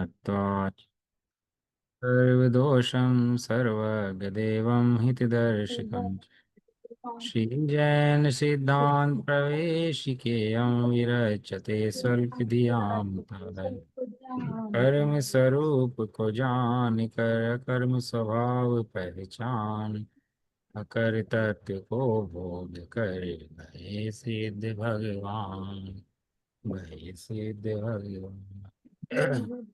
नत्वात् सर्वदोषं सर्वगदेवं हितदर्शकम् श्रीजैन सिद्धांत प्रवेशिकेयं विरचते स्वल्पधियां तदै कर्म स्वरूप को जान कर कर्म स्वभाव पहचान अकर तत्व को बोध कर भय सिद्ध भगवान भय सिद्ध भगवान।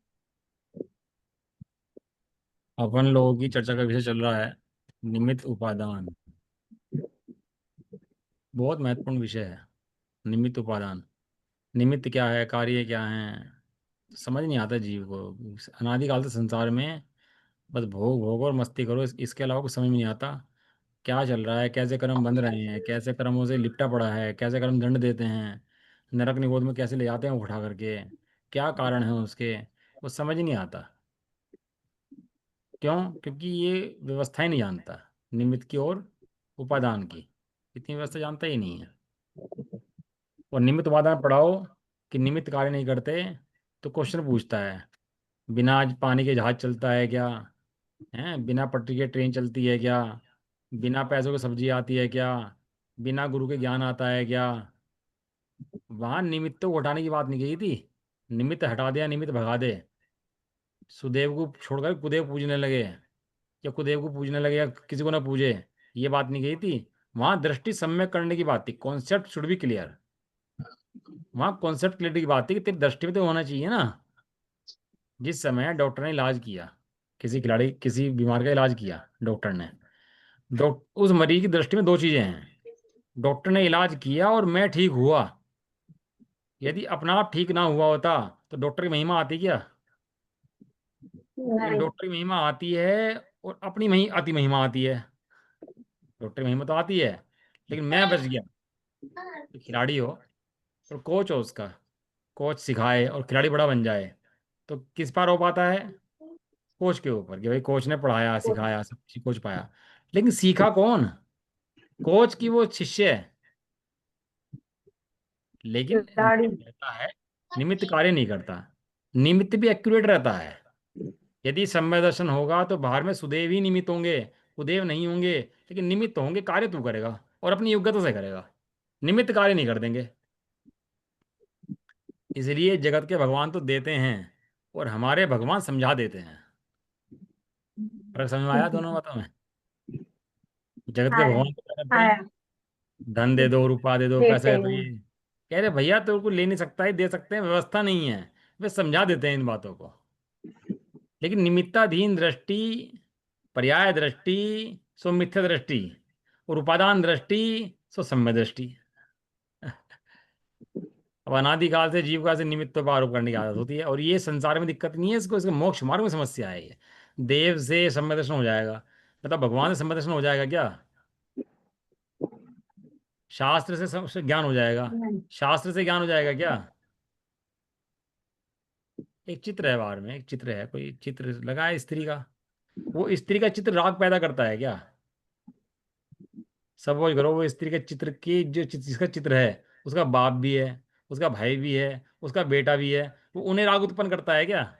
अपन लोगों की चर्चा का विषय चल रहा है निमित्त उपादान। बहुत महत्वपूर्ण विषय है निमित्त उपादान। निमित्त क्या है, कार्य क्या है, समझ नहीं आता जीव को। अनादिकाल से संसार में बस भोग भोग और मस्ती करो, इसके अलावा कुछ समझ में नहीं आता। क्या चल रहा है, कैसे कर्म बंध रहे हैं, कैसे कर्मों से लिपटा पड़ा है, कैसे कर्म दंड देते हैं, नरक निगोद में कैसे ले जाते हैं उठा करके, क्या कारण है उसके, वो समझ ही नहीं आता। क्यों? क्योंकि ये व्यवस्था ही नहीं जानता निमित्त की और उपादान की। इतनी व्यवस्था जानता ही नहीं है। और निमित्त उपादान पढ़ाओ कि निमित्त कार्य नहीं करते तो क्वेश्चन पूछता है, बिना आज पानी के जहाज चलता है क्या? हैं, बिना पटरी के ट्रेन चलती है क्या? बिना पैसों की सब्जी आती है क्या? बिना गुरु के ज्ञान आता है क्या? वहां निमित्त को हटाने की बात नहीं कही थी। निमित्त हटा दिया, निमित्त भगा दे। सुदेव को छोड़कर कुदेव पूजने लगे, या कुदेव को पूजने लगे या किसी को ना पूजे, ये बात नहीं कही थी। वहां दृष्टि सम्यक करने की बात थी। Concept should be clear. वहां कॉन्सेप्ट क्लियरिटी की बात थी कि तेरी दृष्टि में तो होना चाहिए ना। जिस समय डॉक्टर ने इलाज किया, किसी खिलाड़ी किसी बीमार का इलाज किया डॉक्टर ने, उस मरीज की दृष्टि में दो चीजें हैं। डॉक्टर ने इलाज किया और मैं ठीक हुआ। यदि अपना आप ठीक ना हुआ होता तो डॉक्टर की महिमा आती क्या? लेकिन नहीं। डॉक्टर की महिमा आती है और अपनी अति महिमा आती है। डॉक्टर की महिमा तो आती है, लेकिन मैं बच गया। तो खिलाड़ी हो और कोच हो उसका, कोच सिखाए और खिलाड़ी बड़ा बन जाए, तो किस पार हो पाता है? कोच के ऊपर, कि भाई कोच ने पढ़ाया सिखाया सब कुछ कोच पाया। लेकिन सीखा कौन? कोच की वो शिष्य है। लेकिन खिलाड़ी। निमित्त रहता है, निमित्त कार्य नहीं करता। निमित्त भी एक्यूरेट रहता है। यदि समय दर्शन होगा तो बाहर में सुदेव ही निमित्त होंगे, कुदेव नहीं होंगे। लेकिन निमित्त होंगे, कार्य तू करेगा और अपनी योग्यता से करेगा। निमित्त कार्य नहीं कर देंगे। इसलिए जगत के भगवान तो देते हैं और हमारे भगवान समझा देते हैं। फर्क समझ में आया दोनों बातों में? जगत के आया। भगवान तो क्या करते आया। हैं? धन दे दो, रुपया दे दो, पैसा देते दे दो, हैं। ये कह रहे भैया तेरे को ले नहीं सकता है, दे सकते हैं, व्यवस्था नहीं है। वे समझा देते हैं इन बातों को। लेकिन निमित्ताधीन दृष्टि, पर्याय दृष्टि, सो मिथ्या दृष्टि, और उपादान दृष्टि, सो सम्य दृष्टि। अब अनादिकाल से जीव का से निमित्त पर आरोप करने की आदत होती है, और ये संसार में दिक्कत नहीं है इसको, इसके मोक्ष मार्ग में समस्या है ये। देव से सम्य दर्शन हो जाएगा, मतलब भगवान से सम्य दर्शन हो जाएगा क्या? शास्त्र से से ज्ञान हो जाएगा? नहीं। शास्त्र से ज्ञान हो जाएगा क्या? एक चित्र है बाहर में, एक चित्र है, कोई चित्र लगा है स्त्री का। वो स्त्री का चित्र राग पैदा करता है क्या? सपोज करो वो स्त्री के चित्र की जिसका चित्र है, उसका बाप भी है, उसका भाई भी है, उसका बेटा भी है, वो उन्हें राग उत्पन्न करता है क्या?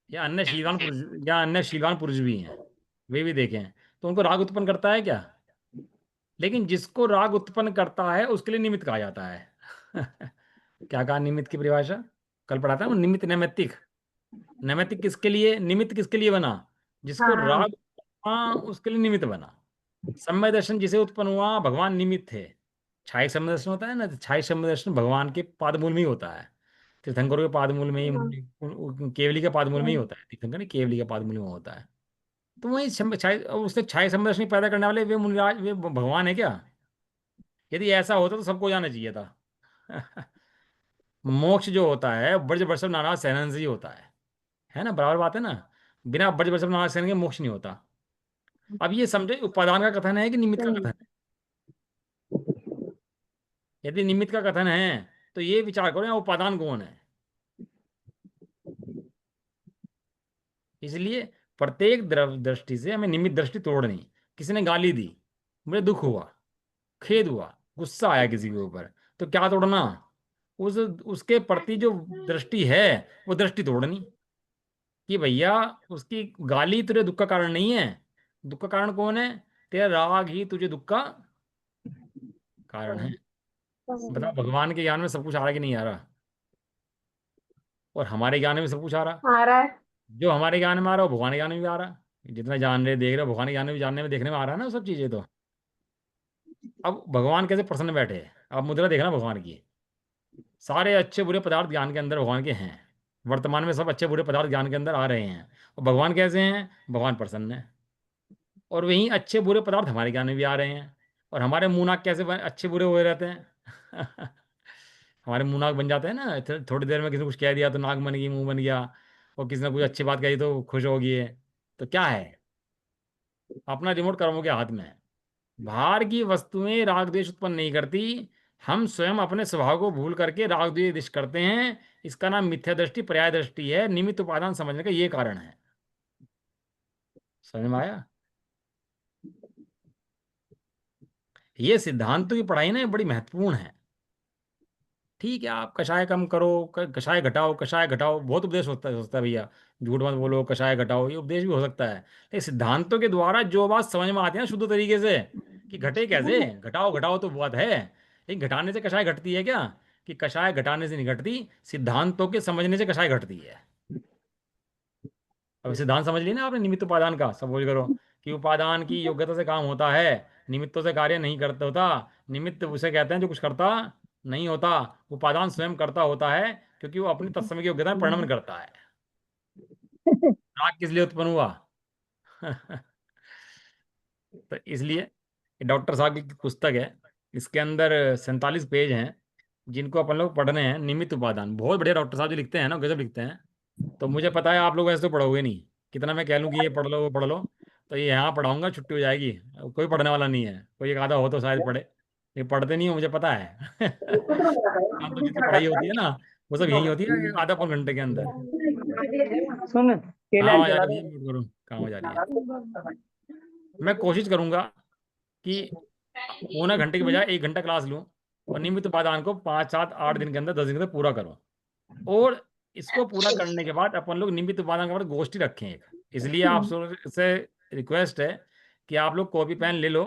या अन्य शीलवान पुरुष, या अन्य शीलवान पुरुष भी हैं, वे भी देखें, तो उनको राग उत्पन्न करता है क्या? लेकिन जिसको राग उत्पन्न करता है उसके लिए निमित्त कहा जाता है। क्या कहा निमित्त की परिभाषा? कल पढ़ा था ना, निमित्त नैमित्तिक। नैमित्तिक किसके लिए, निमित्त किसके लिए बना? जिसको हाँ। राग, हाँ, उसके लिए निमित्त बना। समय दर्शन जिसे उत्पन्न हुआ, भगवान निमित्त थे। छायिक समय दर्शन होता है ना, तो छायिक समय दर्शन भगवान के पादमूल में ही होता है। तीर्थंकरों के पादमूल में ही, हाँ। केवली के पादमूल में ही होता है। तीर्थंकर नहीं, केवली के पादमूल में होता है। तो वही छाय, उससे छायिक समय दर्शन पैदा करने वाले वे मुनिराज, वे भगवान है क्या? यदि ऐसा होता तो सबको जाना चाहिए था। मोक्ष जो होता है ब्रज वर्षभ नाराज सहनन से ही होता है ना? बराबर बात है ना? बिना ब्रज वर्षभ नाराज सहन के मोक्ष नहीं होता। अब ये समझो उपादान का कथन है कि निमित्त का सही। कथन है? यदि निमित्त का कथन है तो ये विचार करो यहाँ उपादान कौन है। इसलिए प्रत्येक दृष्टि से हमें निमित्त दृष्टि तोड़नी। किसी ने गाली दी, मुझे दुख हुआ, खेद हुआ, गुस्सा आया किसी के ऊपर, तो क्या तोड़ना? उसके प्रति जो दृष्टि है वो दृष्टि तोड़नी, कि भैया उसकी गाली तेरे दुख का कारण नहीं है। दुख का कारण कौन है? तेरा राग ही तुझे दुख का कारण है। बताओ, भगवान के ज्ञान में सब कुछ आ रहा है कि नहीं आ रहा? और हमारे ज्ञान में भी सब कुछ आ रहा। आ रहा है। जो हमारे ज्ञान में आ रहा है वो भगवान के ज्ञान में भी आ रहा है। जितना जान रहे देख रहे भगवान के ज्ञान में भी जानने में देखने में आ रहा है ना वो सब चीजें। तो अब भगवान कैसे प्रसन्न बैठे हैं? अब मुद्रा देखना भगवान की। सारे अच्छे बुरे पदार्थ ज्ञान के अंदर भगवान के हैं। वर्तमान में सब अच्छे बुरे पदार्थ ज्ञान के अंदर आ रहे हैं। और भगवान कैसे हैं? भगवान प्रसन्न है। और वहीं अच्छे बुरे पदार्थ हमारे ज्ञान में भी आ रहे हैं। और हमारे मुंह नाक कैसे अच्छे बुरे हुए रहते हैं? हमारे मुंह नाक बन जाते हैं ना। थोड़ी देर में किसी ने कुछ कह दिया तो नाक बन गई, मुंह बन गया। और किसी ने कुछ अच्छी बात कही तो खुश हो गई है। तो क्या है? अपना रिमोट कर्मों के हाथ में है। बाहर की वस्तुएं राग द्वेष उत्पन्न नहीं करती। हम स्वयं अपने स्वभाव को भूल करके राग द्वेष करते हैं। इसका नाम मिथ्या दृष्टि, पर्याय दृष्टि है। निमित्त उपादान समझने का ये कारण है। समझ में आया? ये सिद्धांतों की पढ़ाई ना बड़ी महत्वपूर्ण है। ठीक है, आप कषाय कम करो, कषाय घटाओ, कषाय घटाओ, बहुत उपदेश होता है भैया। झूठ मत बोलो, कषाय घटाओ, ये उपदेश भी हो सकता है। लेकिन सिद्धांतों के द्वारा जो बात समझ में आती है ना शुद्ध तरीके से, कि घटे कैसे, घटाओ घटाओ तो बात है, लेकिन घटाने से कषाय घटती है क्या? कि कषाय घटाने से नहीं घटती, सिद्धांतों के समझने से कषाय घटती है। अब सिद्धांत समझ लिया ना आपने निमित्त उपादान का, सब बोल करो कि उपादान की योग्यता से काम होता है, निमित्तों से कार्य नहीं करता होता। निमित्त उसे कहते हैं जो कुछ करता नहीं होता। उपादान स्वयं करता होता है, क्योंकि वो अपनी तत्समय की योग्यता में परिणमन करता है। राग किस लिए उत्पन्न हुआ? तो इसलिए डॉक्टर साहब की पुस्तक है, इसके अंदर 47 पेज हैं, जिनको अपन लोग पढ़ने हैं। निमित्त उपादान बहुत बढ़िया डॉक्टर साहब जो लिखते हैं ना, गजब लिखते हैं। तो मुझे पता है आप लोग ऐसे तो पढ़ोगे नहीं। कितना मैं कह लूँ कि ये पढ़ लो वो पढ़ लो, तो ये यहाँ पढ़ाऊंगा छुट्टी हो जाएगी। कोई पढ़ने वाला नहीं है, कोई एक आधा हो तो शायद पढ़े। ये पढ़ते नहीं हो, मुझे पता है। हम तो जितनी पढ़ाई होती है ना वो सब यही होती है आधा पौन घंटे के अंदर। सुन, कहाँ केला आवाज आ चला रही है? म्यूट करूँ, कहाँ आवाज आ रही है? मैं कोशिश करूंगा कि पौने घंटे की बजाय 1 घंटा क्लास लूँ, और नियमित उपादान को 5 7 8 दिन के अंदर 10 दिन के अंदर पूरा करूँ। और इसको पूरा करने के बाद अपन लोग निमित्त उपादान के बाद गोष्ठी रखें एक। इसलिए आप से रिक्वेस्ट है कि आप लोग कॉपी पेन ले लो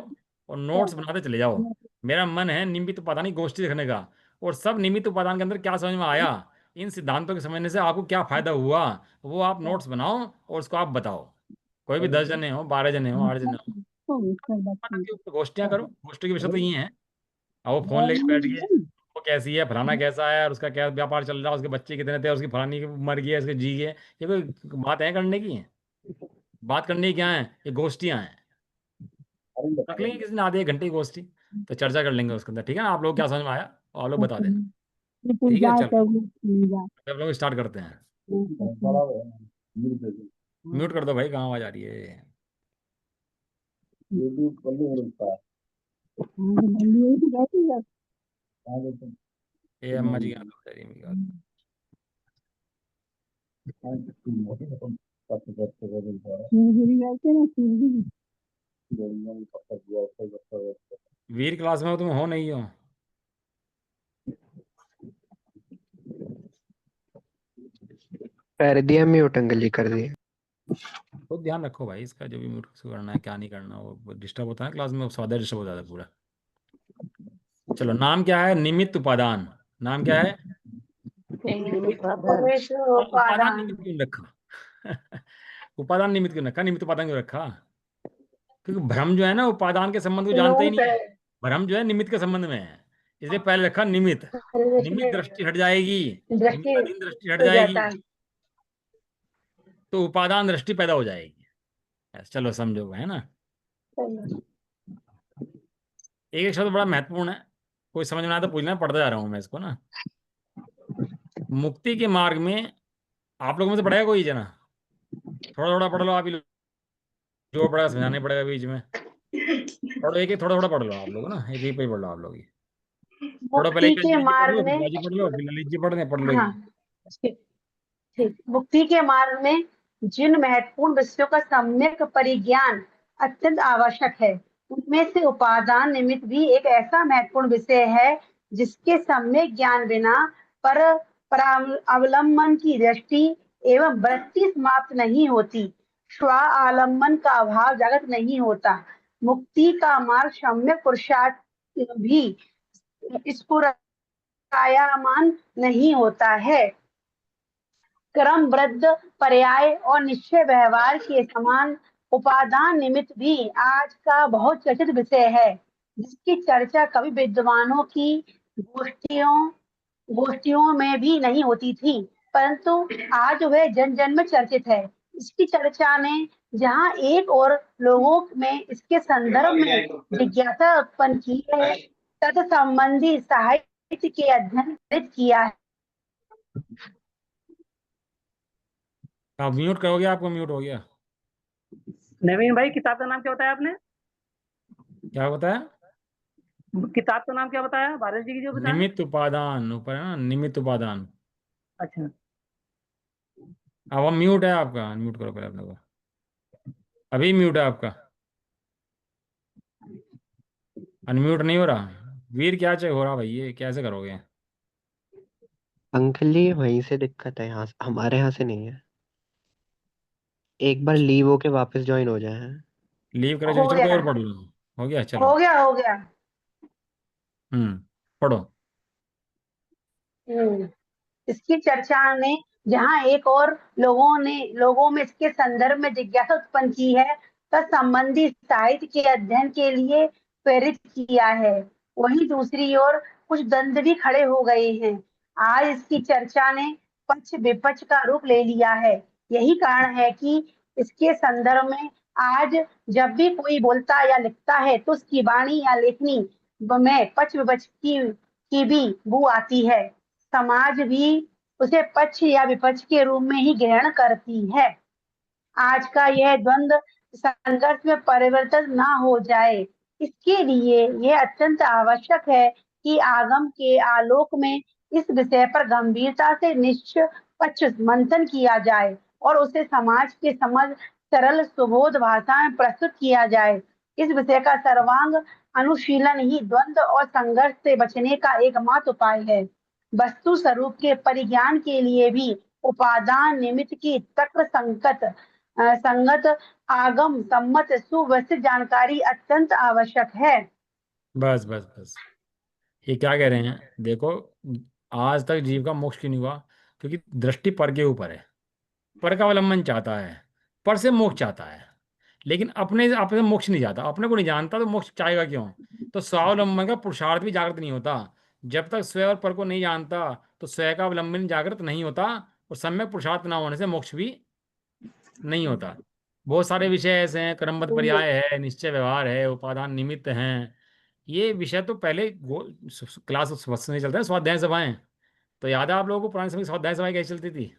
और नोट्स बनाते चले जाओ। मेरा मन है निमित्त उपादान की गोष्ठी रखने का। और सब निमित्त उपादान के अंदर क्या समझ में आया, इन सिद्धांतों के समझने से आपको क्या फायदा हुआ, वो आप नोट्स बनाओ और उसको आप बताओ। कोई भी 10 जने हो, 12 जने हो, 8 जने हो, गोष्ठियाँ करो। गोष्ठी के विषय तो ये है। अब वो फोन लेके बैठ गए, वो कैसी है, फलाना कैसा है, और उसका क्या व्यापार चल रहा है, उसके बच्चे कितने थे, उसकी फलानी की मर गई है, उसके जी गए, ये कोई बात है करने की? बात करने की क्या है? ये गोष्ठियां हैं। रख लेंगे किसी ने आधे 1 घंटे की गोष्ठी, तो चर्चा कर लेंगे उसके अंदर। ठीक है ना? आप लोग क्या समझ में आया और आप लोग बता देना। ठीक है, चलो अब लोग स्टार्ट करते हैं। म्यूट कर दो भाई, कहाँ आवाज आ रही है? ये अम्मा जी यहाँ तो मेरी बात। वीर क्लास में हो तुम, हो नहीं हो? कर दिया म्यूट अंकल जी, कर दिया। तो ध्यान रखो भाई इसका, जो भी म्यूट करना है क्या नहीं करना, वो डिस्टर्ब होता है क्लास में, स्वाध्याय डिस्टर्ब हो जाता है पूरा। चलो, नाम क्या है? निमित्त उपादान। नाम क्या है? उपादान उपादान। निमित्त क्यों रखा? उपादान निमित्त क्यों रखा? निमित्त उपादान क्यों रखा? क्योंकि भ्रम जो है ना उपादान के संबंध को जानता ही लोग नहीं है। भ्रम जो है निमित्त के संबंध में है, इसलिए पहले रखा निमित्त। निमित्त दृष्टि हट जाएगी, दृष्टि निमित्ताधीन दृष्टि हट हो जाएगी, जाता है। तो उपादान दृष्टि पैदा हो जाएगी। चलो समझो, है ना? एक एक शब्द बड़ा महत्वपूर्ण है, कोई समझ में आया तो पूछना, पढ़ता जा रहा हूँ मैं इसको ना। मुक्ति के मार्ग में आप लोगों में से पढ़ेगा कोई जना? थोड़ा थोड़ा पढ़ लो आप ही लोग, जो पढ़ेगा समझाने पड़ेगा बीच में। पढ़ो एक एक, थोड़ा थोड़ा पढ़ लो आप लोग ना, एक एक पे ही पढ़ लो आप लोग ही। पढ़ो पहले मुक्ति एक के अंजलि जी पढ़ मार्ग लो, फिर में। बाजी पढ़ लो, फिर ललित जी पढ़ लो हाँ, एक। ठीक ठीक। मुक्ति के मार्ग में जिन महत्वपूर्ण विषयों का सम्यक परिज्ञान अत्यंत आवश्यक है, उनमें से उपादान निमित्त भी एक ऐसा महत्वपूर्ण विषय है जिसके सम्यक ज्ञान बिना पर अवलंबन की दृष्टि एवं वृत्ति समाप्त नहीं होती। स्वावलंबन का अभाव जागृत नहीं होता। मुक्ति का मार्ग सम्यक पुरुषार्थ भी स्फुरायमान नहीं होता है। क्रमबद्ध पर्याय और निश्चय व्यवहार के समान उपादान निमित्त भी आज का बहुत चर्चित विषय है, जिसकी चर्चा कभी विद्वानों की गोष्ठियों गोष्ठियों में भी नहीं होती थी, परंतु आज वह जन जन में चर्चित है। इसकी चर्चा ने जहाँ एक और लोगों में इसके संदर्भ में जिज्ञासा उत्पन्न की है, तत्संबंधी साहित्य के अध्ययन किया है। आप म्यूट करोगे? आपको म्यूट हो गया। नवीन भाई, किताब का नाम क्या बताया आपने? क्या बताया? किताब का नाम क्या बताया भारत जी की जो बताया? निमित्त उपादान, ऊपर है ना, निमित्त उपादान। अच्छा, अब म्यूट है आपका, अनम्यूट करो पहले अपने को। अभी म्यूट है आपका, अनम्यूट नहीं हो रहा। वीर क्या चाहिए हो रहा भाई, ये कैसे करोगे? अंकल जी वहीं से दिक्कत है, यहाँ हमारे यहाँ से नहीं है। एक बार लीव होके वापस ज्वाइन हो जाए हैं। लीव करो, चलो हो चलो कोई गया, और पढ़ लो। हो गया, चलो। हो गया, हो गया। पढ़ो। हम्म इसकी चर्चा ने जहाँ एक और लोगों में इसके संदर्भ में जिज्ञासा उत्पन्न की है, तब संबंधी साहित्य के अध्ययन के लिए प्रेरित किया है, वहीं दूसरी ओर कुछ द्वंद्व भी खड़े हो गए हैं। आज इसकी चर्चा ने पक्ष विपक्ष का रूप ले लिया है। यही कारण है कि इसके संदर्भ में आज जब भी कोई बोलता या लिखता है तो उसकी वाणी या लेखनी में पक्ष विपक्ष की भी बू आती है। समाज भी उसे पक्ष या विपक्ष के रूप में ही ग्रहण करती है। आज का यह द्वंद्व संघर्ष में परिवर्तन ना हो जाए, इसके लिए यह अत्यंत आवश्यक है कि आगम के आलोक में इस विषय पर गंभीरता से निष्पक्ष मंथन किया जाए और उसे समाज के समझ सरल सुबोध भाषा में प्रस्तुत किया जाए। इस विषय का सर्वांग अनुशीलन ही द्वंद्व और संघर्ष से बचने का एकमात्र उपाय है। वस्तु स्वरूप के परिज्ञान के लिए भी उपादान निमित्त की तर्क संगत आगम सम्मत सुव्यवस्थित जानकारी अत्यंत आवश्यक है। बस बस बस, ये क्या कह रहे हैं देखो। आज तक जीव का मोक्ष क्यों नहीं हुआ? क्योंकि दृष्टि पर के ऊपर है। पर का अवलंबन चाहता है, पर से मोक्ष चाहता है, लेकिन अपने अपने से मोक्ष नहीं चाहता। अपने को नहीं जानता तो मोक्ष चाहेगा क्यों? तो स्वावलंबन का पुरुषार्थ भी जागृत नहीं होता। जब तक स्वयं और पर को नहीं जानता तो स्वयं का अवलंबन जागृत नहीं होता, और सम्यक पुरुषार्थ ना होने से मोक्ष भी नहीं होता। बहुत सारे विषय ऐसे हैं, क्रमबद्ध पर्याय है, निश्चय व्यवहार है, उपादान निमित्त हैं। ये विषय तो पहले क्लास में चलते हैं, स्वाध्याय सभाएं। तो याद है आप लोगों को पुराने समय की स्वाध्याय सभाएं कैसी चलती थी?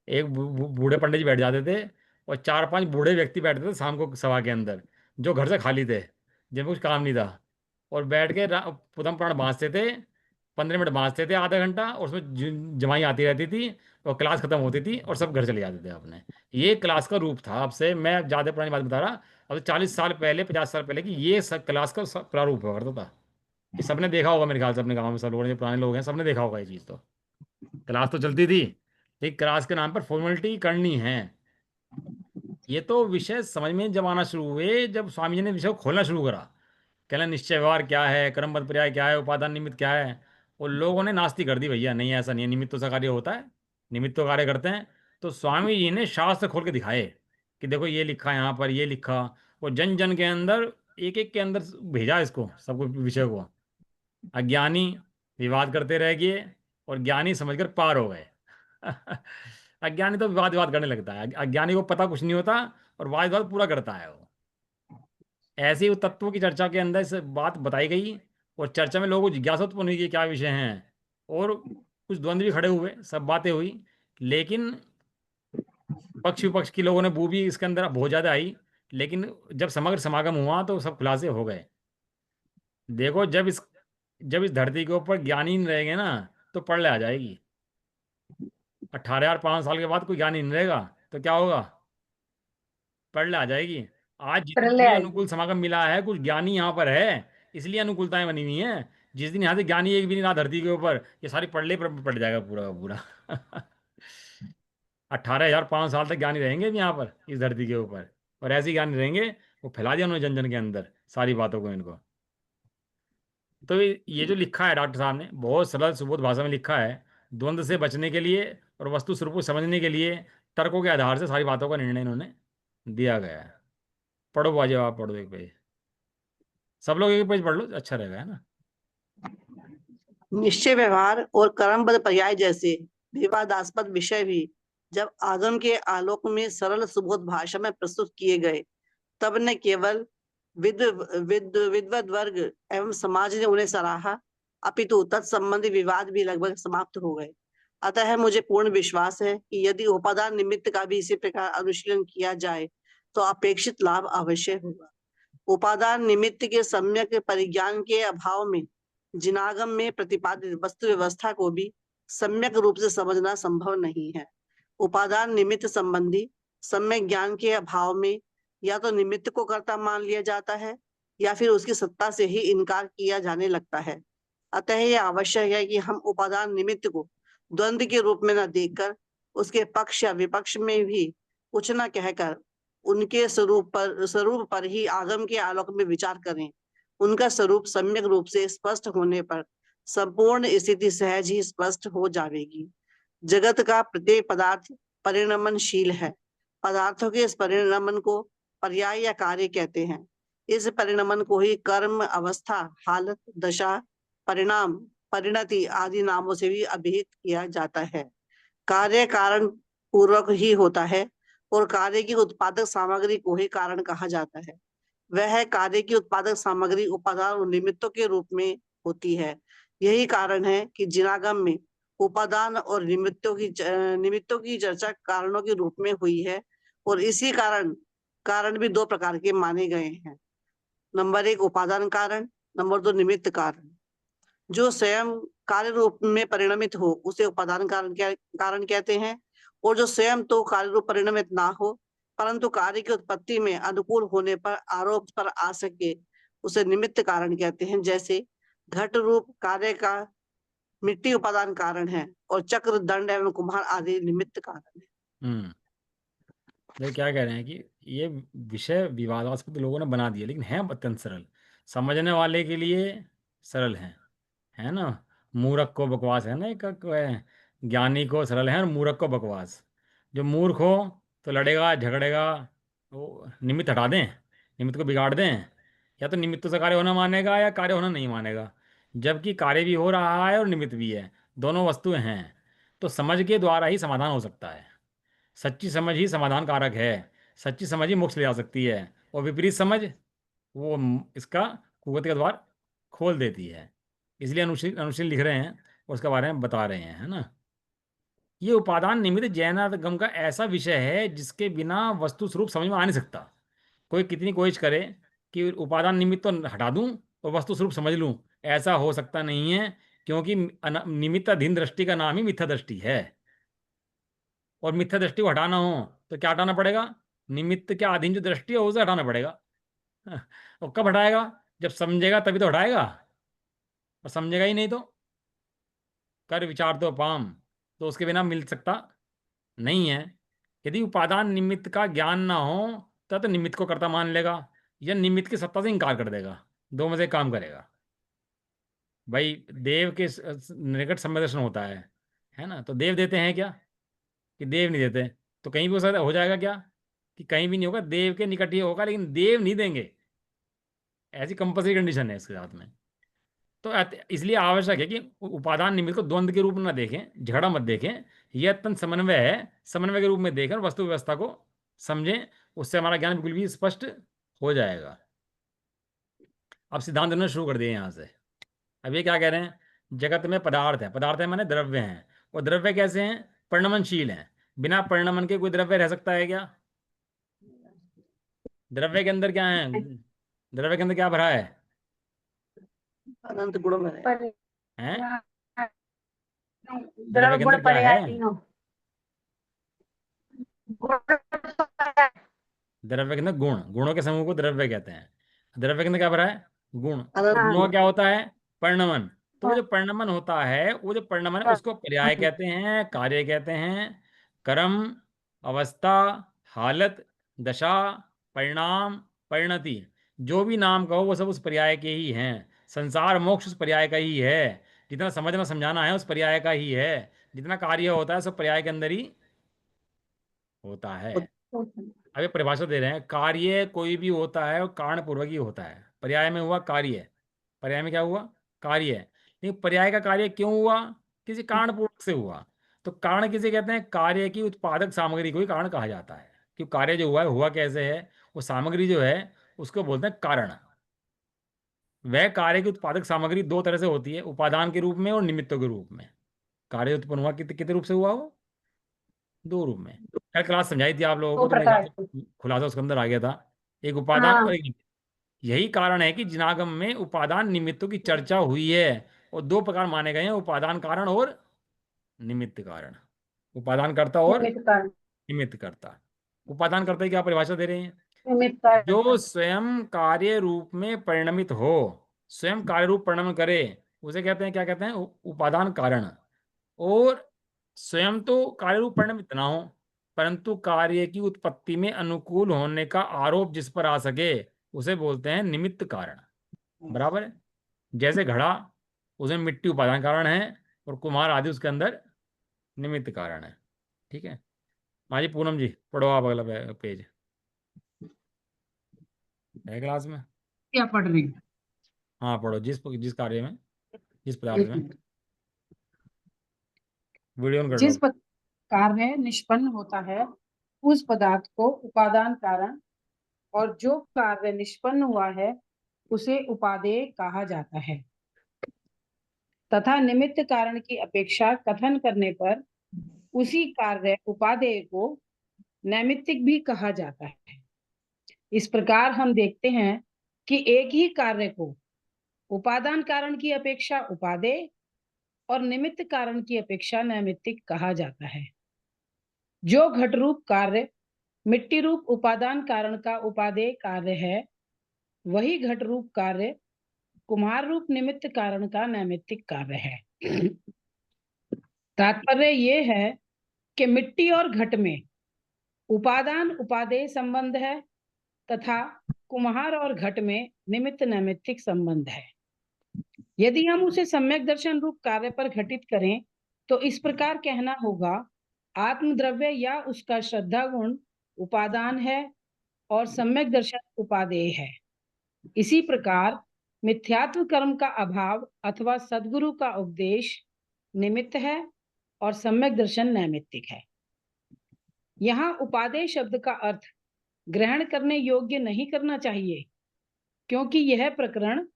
एक बूढ़े पंडित जी बैठ जाते थे, और चार पांच बूढ़े व्यक्ति बैठते थे शाम को सभा के अंदर, जो घर से खाली थे, जिनमें कुछ काम नहीं था। और बैठ के पुतम पुराण बांचते थे। 15 मिनट बांचते थे, आधा घंटा, और उसमें जमाई आती रहती थी, और क्लास खत्म होती थी, और सब घर चले जाते थे अपने। ये क्लास का रूप था। आपसे मैं ज़्यादा पुरानी बात बता रहा, अब तो 40 साल पहले, 50 साल पहले की ये सब क्लास का प्रारूप हुआ करता था। ये सबने देखा होगा मेरे ख्याल से, अपने गाँव में सब लोगों ने, जो पुराने लोग हैं, सबने देखा होगा ये चीज़। तो क्लास तो चलती थी, एक क्लास के नाम पर फॉर्मेलिटी करनी है। ये तो विषय समझ में जब आना शुरू हुए, जब स्वामी जी ने विषय को खोलना शुरू करा, कहना निश्चय व्यवहार क्या है, क्रमबद्ध पर्याय क्या है, उपादान निमित्त क्या है, और लोगों ने नास्ती कर दी, भैया नहीं ऐसा नहीं है, निमित्त तो से कार्य होता है, निमित्त तो कार्य करते हैं। तो स्वामी जी ने शास्त्र खोल के दिखाए कि देखो ये लिखा, यहाँ पर ये लिखा, और जन जन के अंदर, एक एक के अंदर भेजा इसको, सबको, विषय को। अज्ञानी विवाद करते रह गए, और ज्ञानी समझकर पार हो गए। अज्ञानी तो विवाद विवाद करने लगता है, अज्ञानी को पता कुछ नहीं होता, और वाद विवाद पूरा करता है वो। ऐसे ही तत्वों की चर्चा के अंदर इस बात बताई गई, और चर्चा में लोगों को जिज्ञासा उत्पन्न हुई कि क्या विषय हैं, और कुछ द्वंद्व भी खड़े हुए, सब बातें हुई। लेकिन पक्ष विपक्ष के लोगों ने बू भी इसके अंदर बहुत ज़्यादा आई, लेकिन जब समग्र समागम हुआ तो सब खुलासे हो गए। देखो, जब इस धरती के ऊपर ज्ञानी नहीं रहेंगे ना, तो प्रलय आ जाएगी। 18,500 साल के बाद कोई ज्ञानी नहीं रहेगा तो क्या होगा? प्रलय आ जाएगी। आज जितनी भी प्रलय। अनुकूल समागम मिला है, कुछ ज्ञानी यहाँ पर है, इसलिए अनुकूलताएं बनी हुई हैं। जिस दिन यहाँ से ज्ञानी एक भी नहीं रहा धरती के ऊपर, ये सारी पड़ले पर पड़ जाएगा पूरा का पूरा। 18,500 साल तक ज्ञानी रहेंगे भी यहाँ पर इस धरती के ऊपर, और ऐसे ही ज्ञानी रहेंगे। वो फैला दिया उन्होंने जन जन के अंदर सारी बातों को इनको। तो ये जो लिखा है डॉक्टर साहब ने, बहुत सरल सुबोध भाषा में लिखा है। द्वंद्व से बचने के लिए और वस्तु स्वरूप को समझने के लिए तर्कों के आधार से सारी बातों का निर्णय इन्होंने दिया गया है। पढ़ो बाजे, आप पढ़ो एक पेज, सब लोग एक पेज पढ़ लो, अच्छा रहेगा, है ना। निश्चय व्यवहार और कर्मबद्ध पर्याय जैसे विवादास्पद विषय भी जब आगम के आलोक में सरल सुबोध भाषा में प्रस्तुत किए गए, तब न केवल विद्वद वर्ग एवं समाज ने उन्हें सराहा, अपितु तत्संबंधी विवाद भी लगभग समाप्त हो गए। अतः मुझे पूर्ण विश्वास है कि यदि उपादान निमित्त का भी इसी प्रकार अनुशीलन किया जाए तो अपेक्षित लाभ अवश्य होगा। उपादान निमित्त के सम्यक परिज्ञान के अभाव में जिनागम में प्रतिपादित वस्तु व्यवस्था को भी सम्यक रूप से समझना संभव नहीं है। उपादान निमित्त संबंधी सम्यक ज्ञान के अभाव में या तो निमित्त को कर्ता मान लिया जाता है या फिर उसकी सत्ता से ही इनकार किया जाने लगता है। अतः यह आवश्यक है कि हम उपादान निमित्त को द्वंद्व के रूप में न देखकर उसके पक्ष या विपक्ष में भी कुछ न कहकर उनके स्वरूप पर ही आगम के आलोक में विचार करें। उनका स्वरूप सम्यक रूप से स्पष्ट होने पर संपूर्ण स्थिति सहज ही स्पष्ट हो जाएगी। जगत का प्रत्येक पदार्थ परिणमनशील है। पदार्थों के इस परिणमन को पर्याय या कार्य कहते हैं। इस परिणमन को ही कर्म, अवस्था, हालत, दशा, परिणाम, परिणति आदि नामों से भी अभिहित किया जाता है। कार्य कारण पूर्वक ही होता है और कार्य की उत्पादक सामग्री को ही कारण कहा जाता है। वह कार्य की उत्पादक सामग्री उपादान और निमित्तों के रूप में होती है। यही कारण है कि जिनागम में उपादान और निमित्तों की चर्चा कारणों के रूप में हुई है और इसी कारण भी दो प्रकार के माने गए हैं। नंबर 1 उपादान कारण, नंबर 2 निमित्त कारण। जो स्वयं कार्य रूप में परिणमित हो उसे उपादान कारण कहते हैं, और जो स्वयं तो कार्य रूप परिणमित ना हो परंतु कार्य की उत्पत्ति में अनुकूल होने पर आरोप पर आ सके उसे निमित्त कारण कहते हैं। जैसे घट रूप कार्य का मिट्टी उपादान कारण है और चक्र, दंड एवं कुम्हार आदि निमित्त कारण है। तो क्या कह रहे हैं कि ये विषय विवादास्पद लोगों ने बना दिया, लेकिन है अत्यंत सरल, समझने वाले के लिए सरल है ना। मूर्ख को बकवास है ना, एक ज्ञानी को सरल है और मूर्ख को बकवास। जो मूर्ख हो तो लड़ेगा झगड़ेगा, वो निमित्त हटा दें, निमित्त को बिगाड़ दें, या तो निमित्त से कार्य होना मानेगा या कार्य होना नहीं मानेगा। जबकि कार्य भी हो रहा है और निमित्त भी है, दोनों वस्तुएं हैं, तो समझ के द्वारा ही समाधान हो सकता है। सच्ची समझ ही समाधान कारक है, सच्ची समझ ही मोक्ष ले जा सकती है, और विपरीत समझ वो इसका कुवत का द्वार खोल देती है। इसलिए अनुशील लिख रहे हैं और उसके बारे में बता रहे हैं, है ना। ये उपादान निमित्त जैनागम का ऐसा विषय है जिसके बिना वस्तु स्वरूप समझ में आ नहीं सकता। कोई कितनी कोशिश करे कि उपादान निमित्त तो हटा दूं और वस्तु स्वरूप समझ लूं, ऐसा हो सकता नहीं है, क्योंकि निमित्ताधीन दृष्टि का नाम ही मिथ्या दृष्टि है। और मिथ्या दृष्टि को हटाना हो तो क्या हटाना पड़ेगा? निमित्त के अधीन जो दृष्टि है उसे हटाना पड़ेगा। और कब हटाएगा? जब समझेगा तभी तो हटाएगा, और समझेगा ही नहीं तो कर विचार तो पाम, तो उसके बिना मिल सकता नहीं है। यदि उपादान निमित्त का ज्ञान ना हो तब तो निमित्त को कर्ता मान लेगा या निमित्त की सत्ता से इनकार कर देगा, दो में से एक काम करेगा। भाई देव के निकट सम्यक दर्शन होता है ना, तो देव देते हैं क्या कि देव नहीं देते? तो कहीं भी हो जाएगा क्या कि कहीं भी नहीं होगा, देव के निकट ही होगा लेकिन देव नहीं देंगे, ऐसी कंपल्सरी कंडीशन है इसके साथ में। तो इसलिए आवश्यक है कि उपादान निमित्त को द्वंद्व के रूप में न देखें, झगड़ा मत देखें, यह अत्यंत समन्वय है, समन्वय के रूप में देखें वस्तु व्यवस्था को समझें, उससे हमारा ज्ञान बिल्कुल भी स्पष्ट हो जाएगा। अब सिद्धांत देना शुरू कर दिए यहाँ से। अब ये क्या कह रहे हैं? जगत में पदार्थ है माने द्रव्य हैं, और द्रव्य कैसे हैं? परिणमनशील हैं। बिना परिणमन के कोई द्रव्य रह सकता है क्या? द्रव्य के अंदर क्या है? द्रव्य के अंदर क्या भरा है? अनंत गुण में हैं? द्रव्य द्रव्य के गुण अंदर क्या पर्याय है? तीनों। द्रव्य के अंदर गुणों के समूह को द्रव्य कहते हैं। द्रव्य के अंदर क्या भरा है? गुण। अनंत गुणों का क्या होता है? परिणमन। तो वो जो परिणमन होता है, वो जो परिणमन है उसको पर्याय कहते हैं, कार्य कहते हैं। कर्म, अवस्था, हालत, दशा, परिणाम, परिणति, जो भी नाम कहो वो सब उस पर्याय के ही हैं। संसार मोक्ष उस पर्याय का ही है। जितना समझना समझाना है उस पर्याय का ही है। जितना कार्य होता है सब पर्याय के अंदर ही होता है। अब ये परिभाषा दे रहे हैं, कार्य कोई भी होता है वो कारण पूर्वक ही होता है। पर्याय में हुआ कार्य, पर्याय में क्या हुआ, कार्य। लेकिन पर्याय का कार्य क्यों हुआ, किसी कारण पूर्वक से हुआ। तो कारण किसे कहते हैं, कार्य की उत्पादक सामग्री को ही कारण कहा जाता है। क्यों, कार्य जो हुआ है हुआ कैसे है, वो सामग्री जो है उसको बोलते हैं कारण। वह कार्य की उत्पादक सामग्री दो तरह से होती है, उपादान के रूप में और निमित्तों के रूप में। कार्य उत्पन्न हुआ कितने रूप से हुआ, वो दो रूप में। कल क्लास समझाई थी आप लोगों दो को, तो मेरे प्रकार ख्याल के। से खुलासा उसके अंदर आ गया था, एक उपादान हाँ, और एक निमित्त। यही कारण है कि जिनागम में उपादान निमित्तों की चर्चा हुई है, और दो प्रकार माने गए हैं, उपादान कारण और निमित्त कारण। उपादान कर्ता और निमित्त कारण। निमित्त कर्ता। उपादान कर्ता की क्या परिभाषा दे रहे हैं, निमित्त कारण। जो स्वयं कार्य रूप में परिणमित हो, स्वयं कार्य रूप परिणमन करे, उसे कहते हैं, क्या कहते हैं, उपादान कारण। और स्वयं तो कार्य रूप परिणमित ना हो, परंतु कार्य की उत्पत्ति में अनुकूल होने का आरोप जिस पर आ सके, उसे बोलते हैं निमित्त कारण। बराबर है। जैसे घड़ा, उसमें मिट्टी उपादान कारण है और कुम्हार आदि उसके अंदर निमित्त कारण है। ठीक है। हाँ जी, पूनम जी पढ़ो आप अगला पेज है क्लास में। क्या पढ़ रही हूँ? हाँ पढ़ो, जिस जिस कार्य में, जिस पदार्थ एक में। मिनट। वीडियो ऑन कर लो। जिस कार्य निष्पन्न होता है उस पदार्थ को उपादान कारण, और जो कार्य निष्पन्न हुआ है उसे उपादेय कहा जाता है, तथा निमित्त कारण की अपेक्षा कथन करने पर उसी कार्य उपादेय को नैमित्तिक भी कहा जाता है। इस प्रकार हम देखते हैं कि एक ही कार्य को उपादान कारण की अपेक्षा उपादेय और निमित्त कारण की अपेक्षा नैमित्तिक कहा जाता है। जो घट रूप कार्य मिट्टी रूप उपादान कारण का उपादेय कार्य है, वही घट रूप कार्य कुम्हार रूप निमित्त कारण का नैमित्तिक कार्य है। तात्पर्य ये है कि मिट्टी और घट में उपादान उपादेय संबंध है, तथा कुम्हार और घट में निमित्त नैमित्तिक संबंध है। यदि हम उसे सम्यक दर्शन रूप कार्य पर घटित करें तो इस प्रकार कहना होगा, आत्मद्रव्य या उसका श्रद्धा गुण उपादान है और सम्यक दर्शन उपादेय है। इसी प्रकार मिथ्यात्व कर्म का अभाव अथवा सद्गुरु का उपदेश निमित्त है और सम्यक दर्शन नैमित्तिक है। यहाँ उपादेय शब्द का अर्थ ग्रहण करने योग्य नहीं करना चाहिए, क्योंकि यह प्रकरण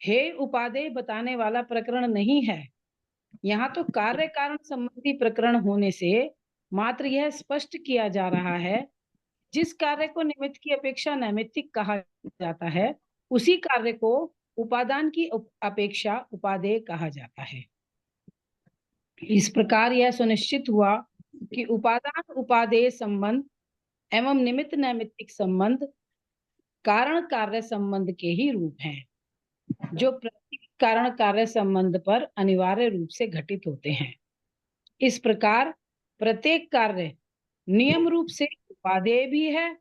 हे उपादेय बताने वाला प्रकरण नहीं है। यहाँ तो कार्य कारण संबंधी प्रकरण होने से मात्र यह स्पष्ट किया जा रहा है, जिस कार्य को निमित्त की अपेक्षा नैमित्तिक कहा जाता है उसी कार्य को उपादान की अपेक्षा उपादेय कहा जाता है। इस प्रकार यह सुनिश्चित हुआ कि उपादान उपादेय संबंध एवं निमित्त नैमित्तिक संबंध कारण कार्य संबंध के ही रूप हैं, जो प्रत्येक कारण कार्य संबंध पर अनिवार्य रूप से घटित होते हैं। इस प्रकार प्रत्येक कार्य नियम रूप से उपादेय भी है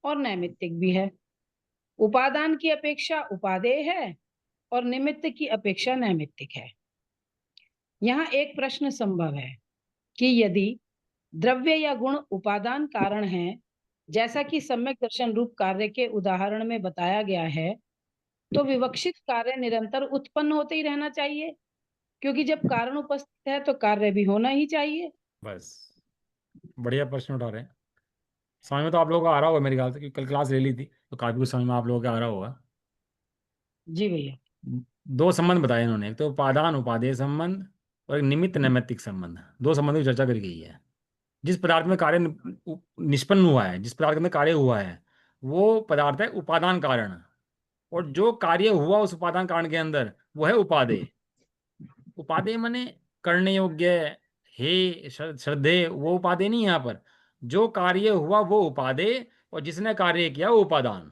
और नैमित्तिक भी है। उपादान की अपेक्षा उपादेय है और निमित्त की अपेक्षा नैमित्तिक है। यहाँ एक प्रश्न संभव है कि यदि द्रव्य या गुण उपादान कारण है, जैसा कि सम्यक दर्शन रूप कार्य के उदाहरण में बताया गया है, तो विवक्षित कार्य निरंतर उत्पन्न होते ही रहना चाहिए, क्योंकि जब कारण उपस्थित है तो कार्य भी होना ही चाहिए। बस, बढ़िया प्रश्न उठा रहे हैं। समझ में तो आप लोगों को आ रहा होगा मेरे ख्याल से, क्योंकि कल क्लास ले ली थी तो काफी कुछ समझ में आप लोगों को आ रहा होगा। जी भैया। दो संबंध बताए इन्होंने, एक तो उपादान उपादेय संबंध और एक निमित्त नैमित्तिक संबंध। दो संबंधों की चर्चा करी गई है। जिस पदार्थ में कार्य निष्पन्न हुआ है, जिस पदार्थ में कार्य हुआ है, वो पदार्थ है उपादान कारण, और जो कार्य हुआ उस उपादान कारण के अंदर वो है उपादेय। उपादेय माने करने योग्य, हे श्रद्धेय, वो उपादेय नहीं है यहाँ पर। जो कार्य हुआ वो उपादेय, और जिसने कार्य किया वो उपादान।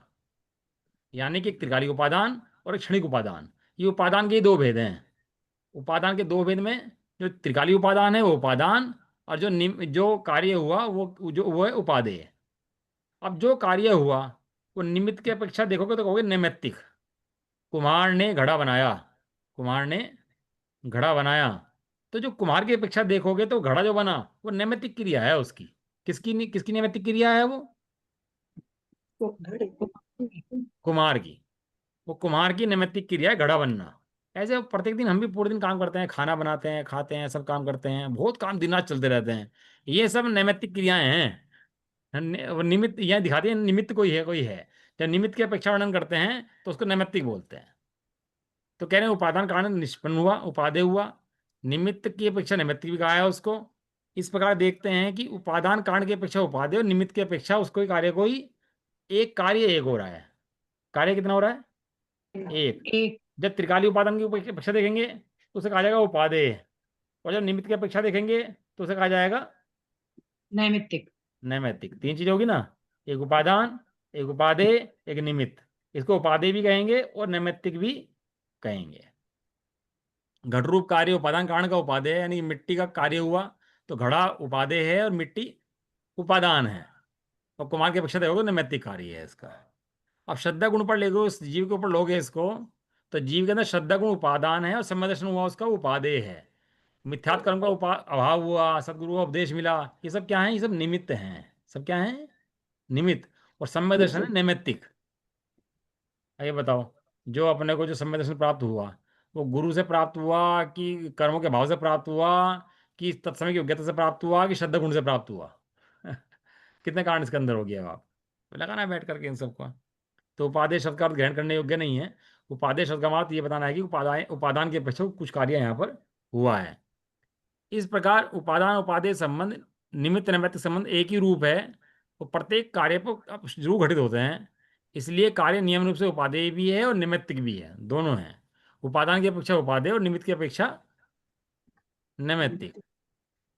यानी कि एक त्रिकालिक उपादान और एक क्षणिक उपादान। ये उपादान के दो भेद हैं। उपादान के दो भेद में जो त्रिकालीय उपादान है वो उपादान, और जो कार्य हुआ वो है उपादेय। अब जो कार्य हुआ वो निमित्त की अपेक्षा देखोगे तो कहोगे नैमित्तिक। कुम्हार ने घड़ा बनाया, कुम्हार ने घड़ा बनाया, तो जो कुम्हार की अपेक्षा देखोगे तो घड़ा जो बना वो नैमित्तिक क्रिया है उसकी। किसकी नैमित्तिक क्रिया है वो? कुम्हार की। वो कुम्हार की नैमित्तिक क्रिया है घड़ा बनना। ऐसे प्रत्येक दिन हम भी पूरे दिन काम करते हैं, खाना बनाते हैं, खाते हैं, सब काम करते हैं, बहुत काम दिन रात चलते रहते हैं। ये सब नैमित्तिक क्रियाएं हैं। वो निमित्त यह दिखाती है निमित्त कोई है। जब निमित्त की अपेक्षा वर्णन करते हैं तो उसको नैमित्तिक बोलते हैं। तो कह रहे हैं उपादान कारण निष्पन्न हुआ, उपादेय हुआ, निमित्त की अपेक्षा नैमित्तिक भी कहा है उसको। इस प्रकार देखते हैं कि उपादान कारण की अपेक्षा उपादेय और निमित्त की अपेक्षा उसको कार्य एक कार्य एक हो रहा है। कार्य कितना हो रहा है? एक। एक। जब त्रिकालीय उपादान की अपेक्षा देखेंगे तो उसे कहा जाएगा उपादेय, और जब निमित्त की अपेक्षा देखेंगे तो उसे कहा जाएगा नैमित्तिक। नैमित्तिक। तीन चीजें होगी ना, एक उपादान, एक उपादेय, एक निमित्त। इसको उपादेय भी कहेंगे और नैमित्तिक भी कहेंगे। घट रूप कार्य उपादान कारण का उपादेय है, यानी मिट्टी का कार्य हुआ तो घड़ा उपादेय है और मिट्टी उपादान है। और कुमार की अपेक्षा देखोगे नैमित्तिक कार्य है इसका। अब श्रद्धा गुण पर लेगो, इस जीव के ऊपर लोगे इसको, तो जीव के अंदर श्रद्धा गुण उपादान है और सम्यक दर्शन हुआ उसका उपादेय है। मिथ्यात्व कर्म का अभाव हुआ, सदगुरु का उपदेश मिला, ये सब क्या है? ये सब निमित्त हैं। सब क्या है? निमित्त। और सम्यक दर्शन है नैमित्तिक। ये बताओ, जो अपने को जो सम्यक दर्शन प्राप्त हुआ वो गुरु से प्राप्त हुआ कि कर्मों के भाव से प्राप्त हुआ कि तत्समय की योग्यता से प्राप्त हुआ कि श्रद्धा गुण से प्राप्त हुआ? कितने कारण इसके अंदर हो गया आप लगाना है बैठ करके इन सबको। तो उपादेय शब्द का अर्थ ग्रहण करने योग्य नहीं है। उपादेय शब्द का मतलब ये बताना है कि उपादान के अपेक्षा कुछ कार्य यहाँ पर हुआ है। इस प्रकार उपादान उपादेय संबंध, निमित्त नैमित्तिक संबंध एक ही रूप है। वो प्रत्येक कार्य पर जरूर घटित होते हैं। इसलिए कार्य नियम रूप से उपादेय भी है और निमित्तिक भी है, दोनों हैं। उपादान की अपेक्षा उपादेय और निमित्त की अपेक्षा नैमित्तिक।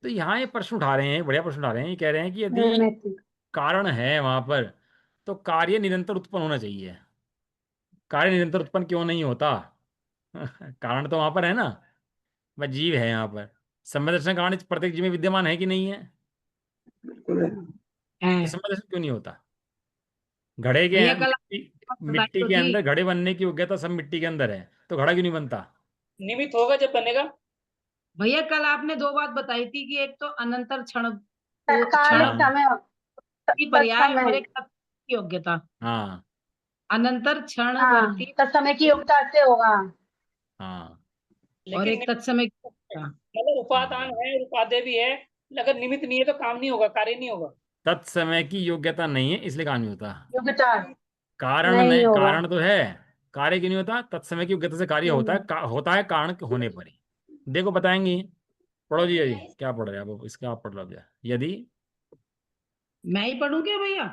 तो यहाँ ये प्रश्न उठा रहे हैं, बढ़िया प्रश्न उठा रहे हैं। ये कह रहे हैं कि यदि नैमित्तिक। कारण है वहां पर तो कार्य निरंतर उत्पन्न होना चाहिए। कार्य निरंतर उत्पन्न क्यों नहीं होता? कारण तो वहां पर है ना, वह जीव है यहाँ पर। सम्यक दर्शन कारण प्रत्येक जीव में विद्यमान है कि नहीं है? तो सम्यक दर्शन क्यों नहीं होता? घड़े के भैया कल बताई मिट्टी तो के थी। अंदर घड़े बनने की योग्यता सब मिट्टी के अंदर है, तो घड़ा क्यों नहीं बनता? निमित्त होगा जब बनेगा। भैया कल आपने दो बात बताई थी कि एक तो अनंतर क्षण तत्काल हाँ। समय की पर्याय और तत्समय। एक तत्काल की योग्यता। हाँ अनंतर क्षण हाँ, वर्ती तत्समय की योग्यता से होगा। हाँ और लेकिन एक तत्समय की योग्यता। मतलब उपादान है और उपादेय भी है, अगर निमित्त नहीं है तो काम नहीं होगा, कार्य नहीं होगा। तत्समय की योग्यता नहीं है इसलिए काम नहीं होता। योग्यता कारण नहीं नहीं, होगा। कारण तो है, कार्य क्यों नहीं होता? तत्समय की योग्यता से कार्य होता है, होता है कारण के होने पर ही। देखो बताएंगे। पढ़ो जी जी, क्या पढ़ रहे हैं आप? इसका आप पढ़ लो भैया। यदि मैं ही पढ़ूं क्या भैया?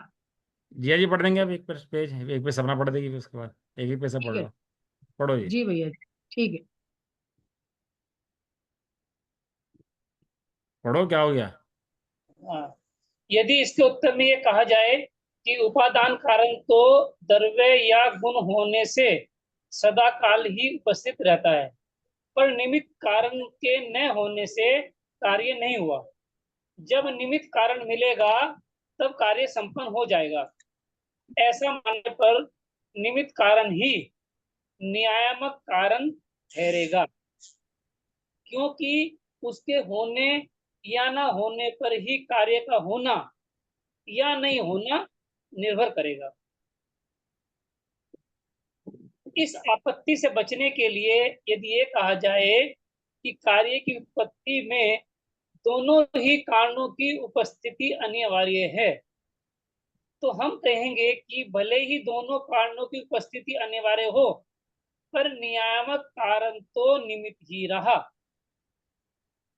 जिया जी पढ़ देंगे अब एक पेज, एक पेज सपना पढ़ देगी, फिर उसके बाद एक ही पेज से ठीक पढ़ है लो। पढ़ो जी। जी भैया, ठीक है। पढ़ो, क्या हो गया? हाँ। यदि इसके उत्तर में ये कहा जाए कि उपादान कारण तो द्रव्य या गुण होने से सदा काल ही उपस्थित रहता है, पर निमित्त कारण के न होने से कार्य नहीं हुआ। जब निमित्त कारण मिलेगा तब कार्य संपन्न हो जाएगा। ऐसा मानने पर निमित्त कारण ही नियामक कारण ठहरेगा, क्योंकि उसके होने या ना होने पर ही कार्य का होना या नहीं होना निर्भर करेगा। इस आपत्ति से बचने के लिए यदि ये कहा जाए कि कार्य की उत्पत्ति में दोनों ही कारणों की उपस्थिति अनिवार्य है, तो हम कहेंगे कि भले ही दोनों कारणों की उपस्थिति अनिवार्य हो, पर नियामक कारण तो निमित्त ही रहा,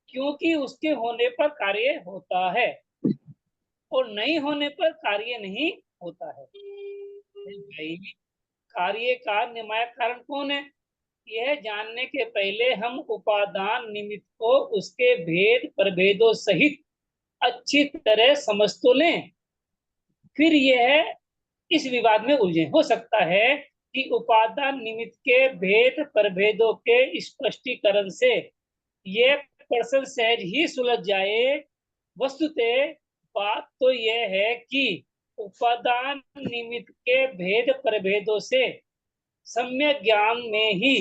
क्योंकि उसके होने पर कार्य होता है और नहीं होने पर कार्य नहीं होता है। भाई, कार्य का नियामक कारण कौन है? यह जानने के पहले हम उपादान निमित्त को उसके भेद प्रभेदों सहित अच्छी तरह समझ तो लें, फिर यह इस विवाद में उलझे। हो सकता है कि उपादान निमित्त के भेद प्रभेदों के स्पष्टीकरण से ये प्रश्न सहज ही सुलझ जाए। वस्तुतः बात तो यह है कि उपादान निमित्त के भेद प्रभेदों से सम्यक ज्ञान में ही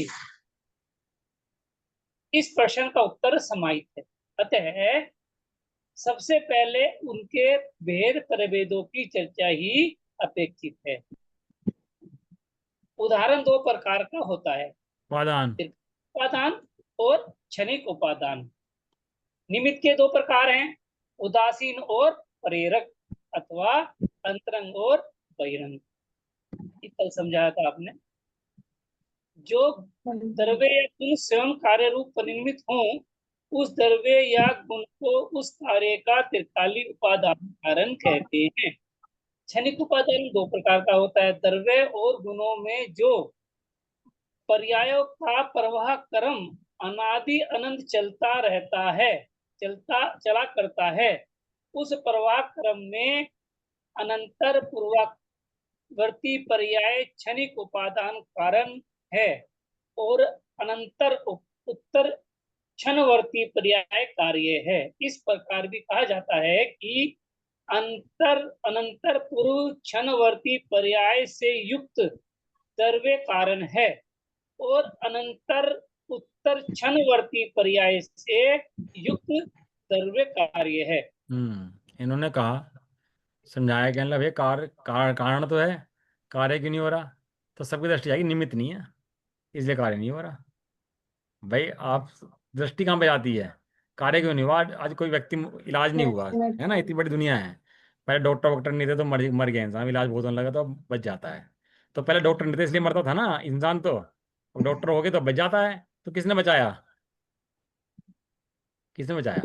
इस प्रश्न का उत्तर समाहित है। अतः सबसे पहले उनके भेद प्रभेदों की चर्चा ही अपेक्षित है। उदाहरण दो प्रकार का होता है, उपादान उपादान और क्षणिक उपादान। निमित्त के दो प्रकार हैं, उदासीन और प्रेरक अथवा अंतरंग और बहिरंग। कल समझाया था आपने। जो द्रव्य या गुण स्वयं कार्य रूप परिणमित हो, उस द्रव्य या गुण को उस कार्य का त्रिकालीन उपादान कारण कहते हैं। क्षणिक उपादान दो प्रकार का होता है, द्रव्य और गुणों में जो पर्यायों का प्रवाह क्रम अनादि अनंत चलता रहता है, चला करता है। उस प्रवाह क्रम में अनंतर पूर्ववर्ती पर्याय क्षणिक उपादान कारण है और अनंतर उत्तर क्षणवर्ती पर्याय कार्य है। इस प्रकार भी कहा जाता है कि अनंतर पूर्व क्षणवर्ती पर्याय से युक्त द्रव्य कारण है और अनंतर उत्तर क्षणवर्ती पर्याय से युक्त द्रव्य कार्य है। इन्होंने कहा, समझाया क्या, मतलब ये कारण तो है, कार्य क्यों नहीं हो रहा? तो सबकी दृष्टि आएगी निमित्त नहीं है, इसलिए कार्य नहीं हो रहा। भाई आप दृष्टि कहाँ पे जाती है? कार्य क्यों नहीं हुआ? आज कोई व्यक्ति इलाज नहीं हुआ है ना, इतनी बड़ी दुनिया है। पहले डॉक्टर नहीं थे तो मर गया इंसान, इलाज बहुत होने लगा तो अब बच जाता है। तो पहले डॉक्टर नहीं थे इसलिए मरता था ना इंसान, तो अब डॉक्टर हो गए तो बच जाता है। तो किसने बचाया? किसने बचाया?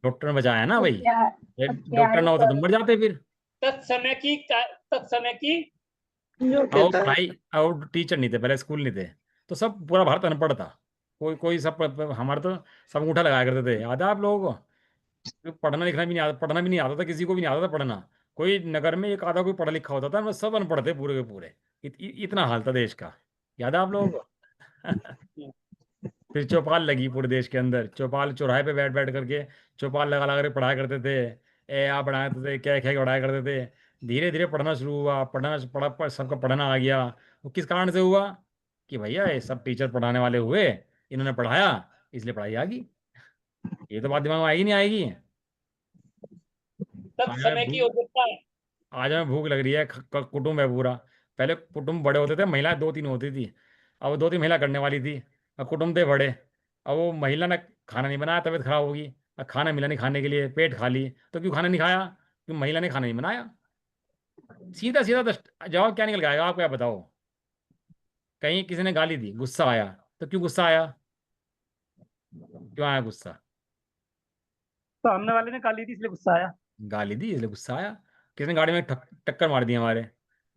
डॉक्टर ने बचाया ना भाई। डॉक्टर ना होता तो मर जाते फिर। तत्समय की और पढ़ाई, और टीचर नहीं थे पहले, स्कूल नहीं थे, तो सब पूरा भारत अनपढ़ था। कोई सब हमारे तो सब अंगूठा लगाया करते थे, याद है आप लोगों को? पढ़ना लिखना भी नहीं आता, पढ़ना भी नहीं आता था, किसी को भी नहीं आता था पढ़ना। कोई नगर में एक आधा कोई पढ़ा लिखा होता था, मतलब सब अनपढ़ थे पूरे के पूरे। इतना हाल था देश का, याद है आप लोगों को? फिर चौपाल लगी पूरे देश के अंदर, चौपाल चौराहे पे बैठ बैठ करके चौपाल लगा लगा कर पढ़ाया करते थे। ए आ पढ़ाते थे, क्या क्या पढ़ाया करते थे। धीरे धीरे पढ़ना शुरू हुआ, सबका पढ़ना आ गया। वो किस कारण से हुआ? कि भैया ये सब टीचर पढ़ाने वाले हुए, इन्होंने पढ़ाया, इसलिए पढ़ाई आ गई। ये तो बात दिमाग में आएगी नहीं आएगी? तत्समय की योग्यता। आज हमें भूख लग रही है, कुटुंब है पूरा। पहले कुटुंब बड़े होते थे, महिलाएं दो तीन होती थी, अब दो तीन महिला करने वाली थी। अब कुटुंब थे बड़े, अब वो महिला ने खाना नहीं बनाया, तबीयत खराब होगी, अब खाना मिला नहीं खाने के लिए, पेट खाली, तो क्यों खाना नहीं खाया? क्यों महिला ने खाना नहीं बनाया। सीधा सीधा जवाब क्या निकल के आएगा? आप क्या बताओ? कहीं किसी ने गाली दी, गुस्सा आया, तो क्यों गुस्सा आया? क्यों आया गुस्सा? सामने वाले ने गाली दी इसलिए गुस्सा आया। गाली दी इसलिए गुस्सा आया। किसी ने गाड़ी में टक्कर मार दी हमारे,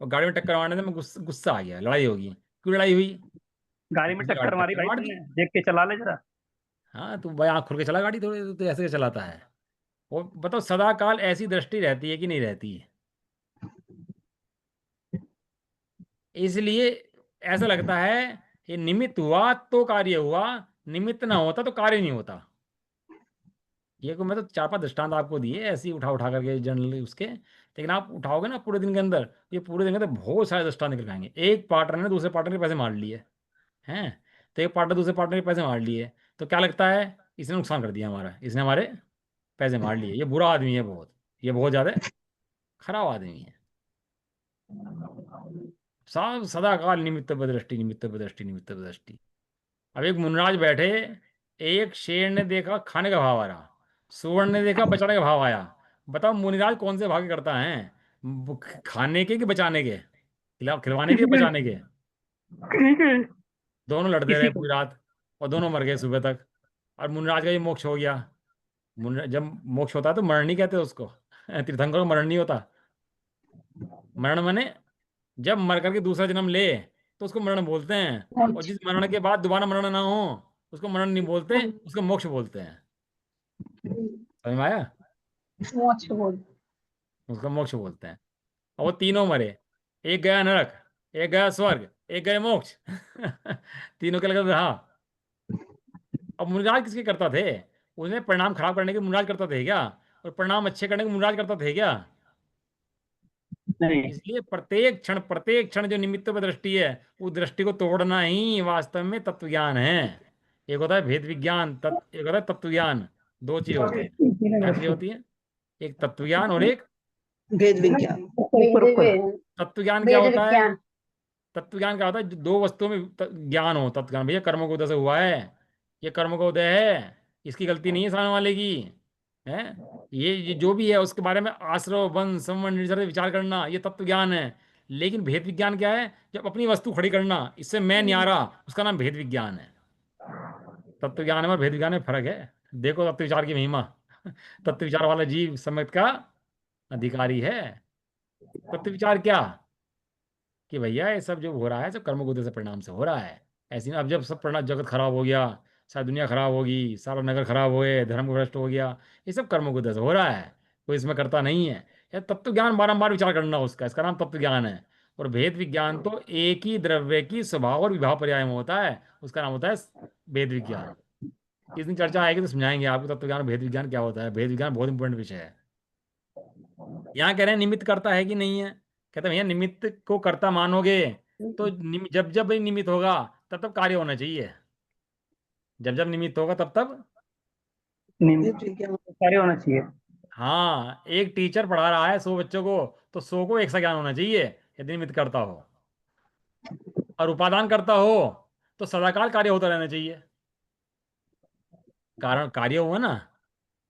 और गाड़ी में टक्कर मारने से मैं गुस्सा आ गया, लड़ाई होगी। क्यों लड़ाई हुई? गाड़ी में टक्कर मारी भाई मार दी। तुमने, देख के चला ले जरा। हाँ, तू भाई आँख खोल के चला गाड़ी, थोड़ी तो ऐसे के चलाता है। वो बताओ, सदा काल ऐसी दृष्टि रहती है कि नहीं रहती है? इसलिए ऐसा लगता है ये निमित्त हुआ तो कार्य हुआ, निमित्त ना होता तो कार्य नहीं होता। ये को मैं तो चार पांच दृष्टांत आपको दिए ऐसे ही उठा उठा करके जनरली उसके, लेकिन आप उठाओगे ना पूरे दिन के अंदर, ये पूरे दिन के अंदर बहुत सारे दृष्टांत निकल आएंगे। एक पार्टनर ने दूसरे पार्टनर के पैसे मार लिए हैं, तो एक पार्टनर दूसरे पार्टनर के पैसे मार लिए, तो क्या लगता है? इसने नुकसान कर दिया हमारा, इसने हमारे पैसे मार लिए, ये बुरा आदमी है बहुत, ये बहुत ज़्यादा खराब आदमी है। सब सदा काल निमित्त बदृष्टि, निमित्त बदृष्टि, निमित्त बदृष्टि। अब एक मुनराज बैठे, एक शेर ने देखा खाने का भाव आ रहा, सुवर्ण ने देखा बचाने का भाव आया। बताओ मुनिराज कौन से भाग करता है? खाने के कि बचाने के? खिलवाने के, बचाने के? दोनों लड़ते रहे पूरी रात, और दोनों मर गए सुबह तक, और मुनिराज का ये मोक्ष हो गया। जब मोक्ष होता है तो मरण नहीं कहते उसको, तीर्थंकर को मरण नहीं होता। मरण माने जब मर करके दूसरा जन्म ले तो उसको मरण बोलते हैं, और जिस मरण के बाद दोबारा मरण ना हो उसको मरण नहीं बोलते, उसको मोक्ष बोलते हैं। समझ में आया? उसको मोक्ष बोलते हैं। और वो तीनों मरे, एक गया नरक, एक गया स्वर्ग, एक गए मोक्ष। तीनों के लगे रहा। अब मुनिराज किसके करता थे? उसने परिणाम खराब करने के मुनिराज करता थे क्या? और परिणाम अच्छे करने के मुनिराज करता थे क्या? नहीं। इसलिए प्रत्येक क्षण जो निमित्त पर दृष्टि है, उस दृष्टि को तोड़ना ही वास्तव में तत्व ज्ञान है। एक होता है भेद विज्ञान, एक होता है तत्व ज्ञान। दो चीज होती है। क्या चीज होती है? एक तत्व ज्ञान और एक भेद विज्ञान। तत्व ज्ञान। क्या वेद होता है विज्ञान। तत्व ज्ञान? क्या होता है? जो दो वस्तुओं में ज्ञान हो। तत्व ज्ञान भैया कर्म को उदय से हुआ है, ये कर्म का उदय है, इसकी गलती नहीं है सामने वाले की, है। ये जो भी है उसके बारे में आश्रव बंध संबंध निर्जर विचार करना, ये तत्व ज्ञान है। लेकिन भेद विज्ञान क्या है? जब अपनी वस्तु खड़ी करना, इससे मैं न्यारा, उसका नाम भेद विज्ञान है। तत्व ज्ञान में और भेद विज्ञान में फर्क है। देखो तत्व विचार की महिमा। तत्व विचार वाला जीव सम्यक का अधिकारी है। तत्व विचार क्या? कि भैया ये सब जो हो रहा है सब कर्म के उदय से परिणाम से हो रहा है। ऐसी अब जब सब परिणाम, जगत खराब हो गया, सारी दुनिया खराब होगी, सारा नगर खराब हो गए, धर्म भ्रष्ट हो गया, ये सब कर्म के उदय से हो रहा है, कोई इसमें करता नहीं है। यह तत्व ज्ञान बारंबार विचार करना उसका, इसका नाम तत्व ज्ञान है। और भेद विज्ञान तो एक ही द्रव्य की स्वभाव और विभाव पर्याय में होता है, उसका नाम होता है भेद विज्ञान। इस दिन चर्चा आएगी तो समझाएंगे आपको तत्व ज्ञान भेद विज्ञान क्या होता है। भेद विज्ञान बहुत इंपॉर्टेंट विषय है। यहाँ कह रहे हैं निमित्त करता है कि नहीं है? कहते हैं भैया निमित्त को कर्ता मानोगे तो जब जब भी निमित्त होगा तब तब कार्य होना चाहिए। जब जब निमित्त होगा तब तब भेद विज्ञान। कार्य होना चाहिए। हाँ, एक टीचर पढ़ा रहा है 100 बच्चों को, तो 100 को एक सा ज्ञान होना चाहिए यदि निमित्त करता हो। और उपादान करता हो तो सदाकाल कार्य होता रहना चाहिए। कारण कार्य हुआ ना,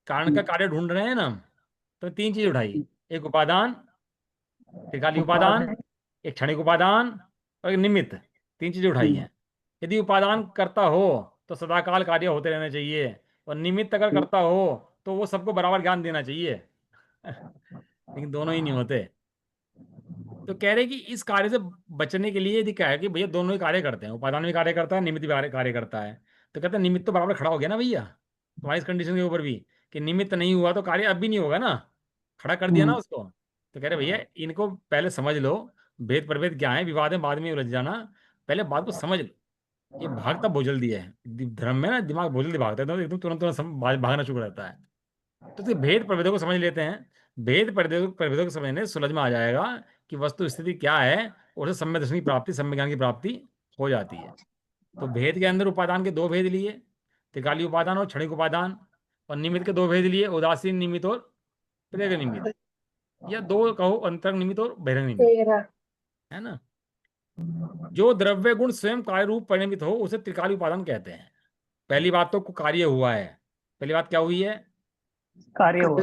कारण का कार्य ढूंढ रहे हैं ना हम, तो 3 चीज उठाई। एक उपादान, त्रिकाली उपादान, एक क्षणिक उपादान और एक निमित्त। 3 चीजें उठाई हैं। यदि उपादान करता हो तो सदाकाल कार्य होते रहना चाहिए, और निमित्त अगर करता हो तो वो सबको बराबर ज्ञान देना चाहिए। लेकिन दोनों ही नहीं होते। तो कह रहे कि इस कार्य से बचने के लिए यदि क्या है कि भैया दोनों ही कार्य करते हैं, उपादान भी कार्य करता है, निमित्त भी कार्य करता है। तो कहते हैं निमित्त तो बराबर खड़ा हो गया ना भैया तुम्हारी इस कंडीशन के ऊपर भी, कि निमित्त नहीं हुआ तो कार्य अब भी नहीं होगा ना, खड़ा कर दिया ना उसको। तो कह रहे भैया इनको पहले समझ लो, भेद प्रभेद क्या है, विवाद में बाद में उलझ जाना, पहले बात को समझ लो। ये भागता बहुत जल्दी है धर्म में ना, दिमाग बहुत जल्दी भागता है, तो एकदम तुरंत तुरंत भागना शुरू रहता है। तो इसके भेद प्रभेदों को समझ लेते हैं। भेद प्रभेदों को समझने से सुलझ में आ जाएगा कि वस्तु स्थिति क्या है, और उसे सम्यक दर्शन की प्राप्ति, सम्यक ज्ञान की प्राप्ति हो जाती है। तो भेद के अंदर उपादान के 2 भेद लिए, त्रिकाली उपादान और क्षणिक उपादान। और निमित्त के 2 भेद लिए, उदासीन निमित्त और प्रेरक निमित्त, या 2 कहो अंतरंग निमित्त और बहिरंग निमित्त, 13। है ना। जो द्रव्य गुण स्वयं कार्य रूप परिणमित हो उसे त्रिकाली उपादान कहते हैं। पहली बात तो कार्य हुआ है। पहली बात क्या हुई है? कार्य हुआ।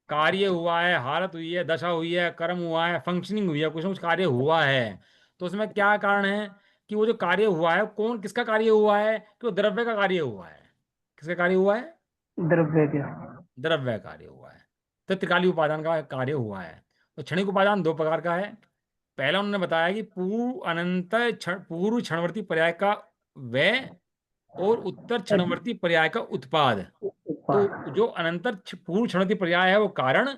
कार्य हुआ है, हालत हुई है, दशा हुई है, कर्म हुआ है, फंक्शनिंग हुई है, कुछ ना कुछ कार्य हुआ है। तो उसमें क्या कारण है कि वो जो कार्य हुआ है, कौन किसका कार्य हुआ है? कि वो द्रव्य का कार्य हुआ है। किसका कार्य हुआ है? द्रव्य के। द्रव्य कार्य हुआ है। तो त्रिकाली उपादान का कार्य हुआ है। तो क्षणिक उपादान 2 प्रकार का है। पहला उन्होंने बताया कि पूर्व क्षणवर्ती पर्याय का व्यय और उत्तर क्षणवर्ती पर्याय का उत्पाद। तो जो अनंतर पूर्व क्षणवर्ती पर्याय है वो कारण,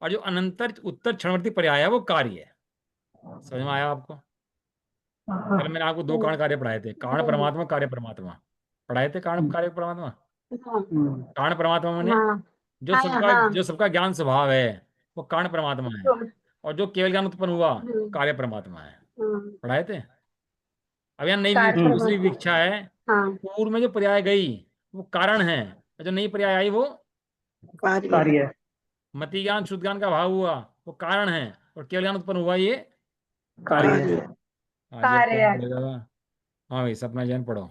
और जो अनंतर उत्तर क्षणवर्ती पर्याय है वो कार्य है। समझ में आया आपको? कल मैंने आपको 2 कारण कार्य पढ़ाए थे, कारण परमात्मा, कार्य परमात्मा पढ़ाए थे। कारण कार्य परमात्मा, हाँ कारण परमात्मा मैंने हाँ जो हाँ सबका हाँ। जो सबका ज्ञान स्वभाव है वो कारण परमात्मा है, और जो केवल ज्ञान उत्पन्न हुआ कार्य परमात्मा है। पढ़ाए थे। अब यहाँ नई कार्य दूसरी परमात्मा। विवक्षा है। हाँ पूर्व में जो पर्याय गई वो कारण है, और जो नई पर्याय आई वो कार्य। कार्य। मति ज्ञान शुद्ध ज्ञान का भाव हुआ वो कारण है, और केवल ज्ञान उत्पन्न हुआ ये कार्य कार्य। है। कार्य। हाँ जी, अब कार्य। कौन पढ़ेगा? हाँ भाई सपना जैन पढ़ो।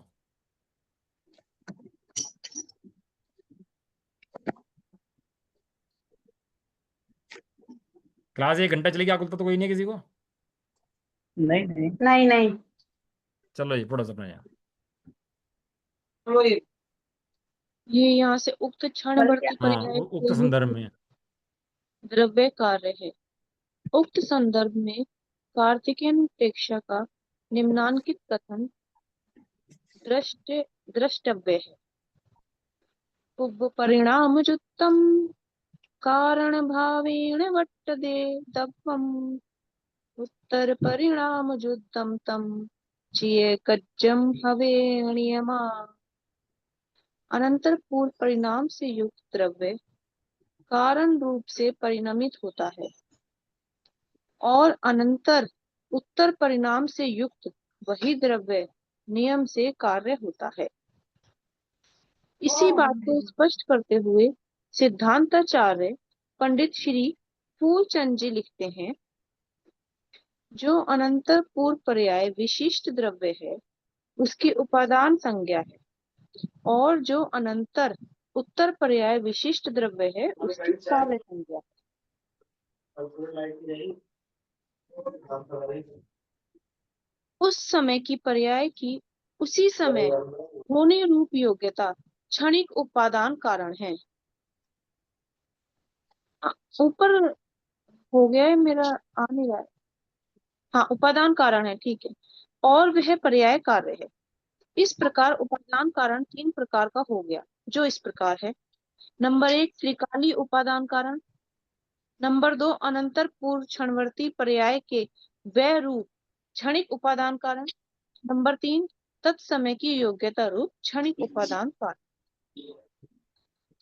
क्लास 1 घंटा चलेगी, आकुलता तो कोई नहीं है किसी को? नहीं नहीं। नहीं नहीं। चलो जी पढ़ो सपना जैन। ये यहाँ से उक्त क्षणवर्ती हाँ पर्याय उक्त संदर्भ में। द्रव्य कार्य है। उक्त संदर्भ में कार्तिकेय प्रेक्षा का निम्नांकित कथन द्रष्टव्य है। परिणामजुक्तम कारण भावेण वर्तते दब्बम उत्तर परिणाम जुद्धम तम चिये कज्जम हवे नियमा। अनंतर पूर्व परिणाम से युक्त द्रव्य कारण रूप से परिणमित होता है और अनंतर उत्तर परिणाम से युक्त वही द्रव्य नियम से कार्य होता है। इसी बात को स्पष्ट करते हुए सिद्धांताचार्य पंडित श्री फूलचंद जी लिखते हैं, जो अनंतर पूर्व पर्याय विशिष्ट द्रव्य है उसकी उपादान संज्ञा है और जो अनंतर उत्तर पर्याय विशिष्ट द्रव्य है उसकी कार्य संज्ञा है। उस समय की पर्याय की उसी समय होने रूप योग्यता क्षणिक उपादान कारण है। ऊपर हो गया है मेरा, आ नहीं रहा है। हाँ, उपादान कारण है, ठीक है। और वह पर्याय कार्य है। इस प्रकार उपादान कारण तीन प्रकार का हो गया, जो इस प्रकार है। नंबर 1 त्रिकाली उपादान कारण, नंबर 2 अनंतर पूर्व क्षणवर्ती पर्याय के वह रूप क्षणिक उपादान कारण, नंबर 3 तत्समय की योग्यता रूप क्षणिक उपादान कारण।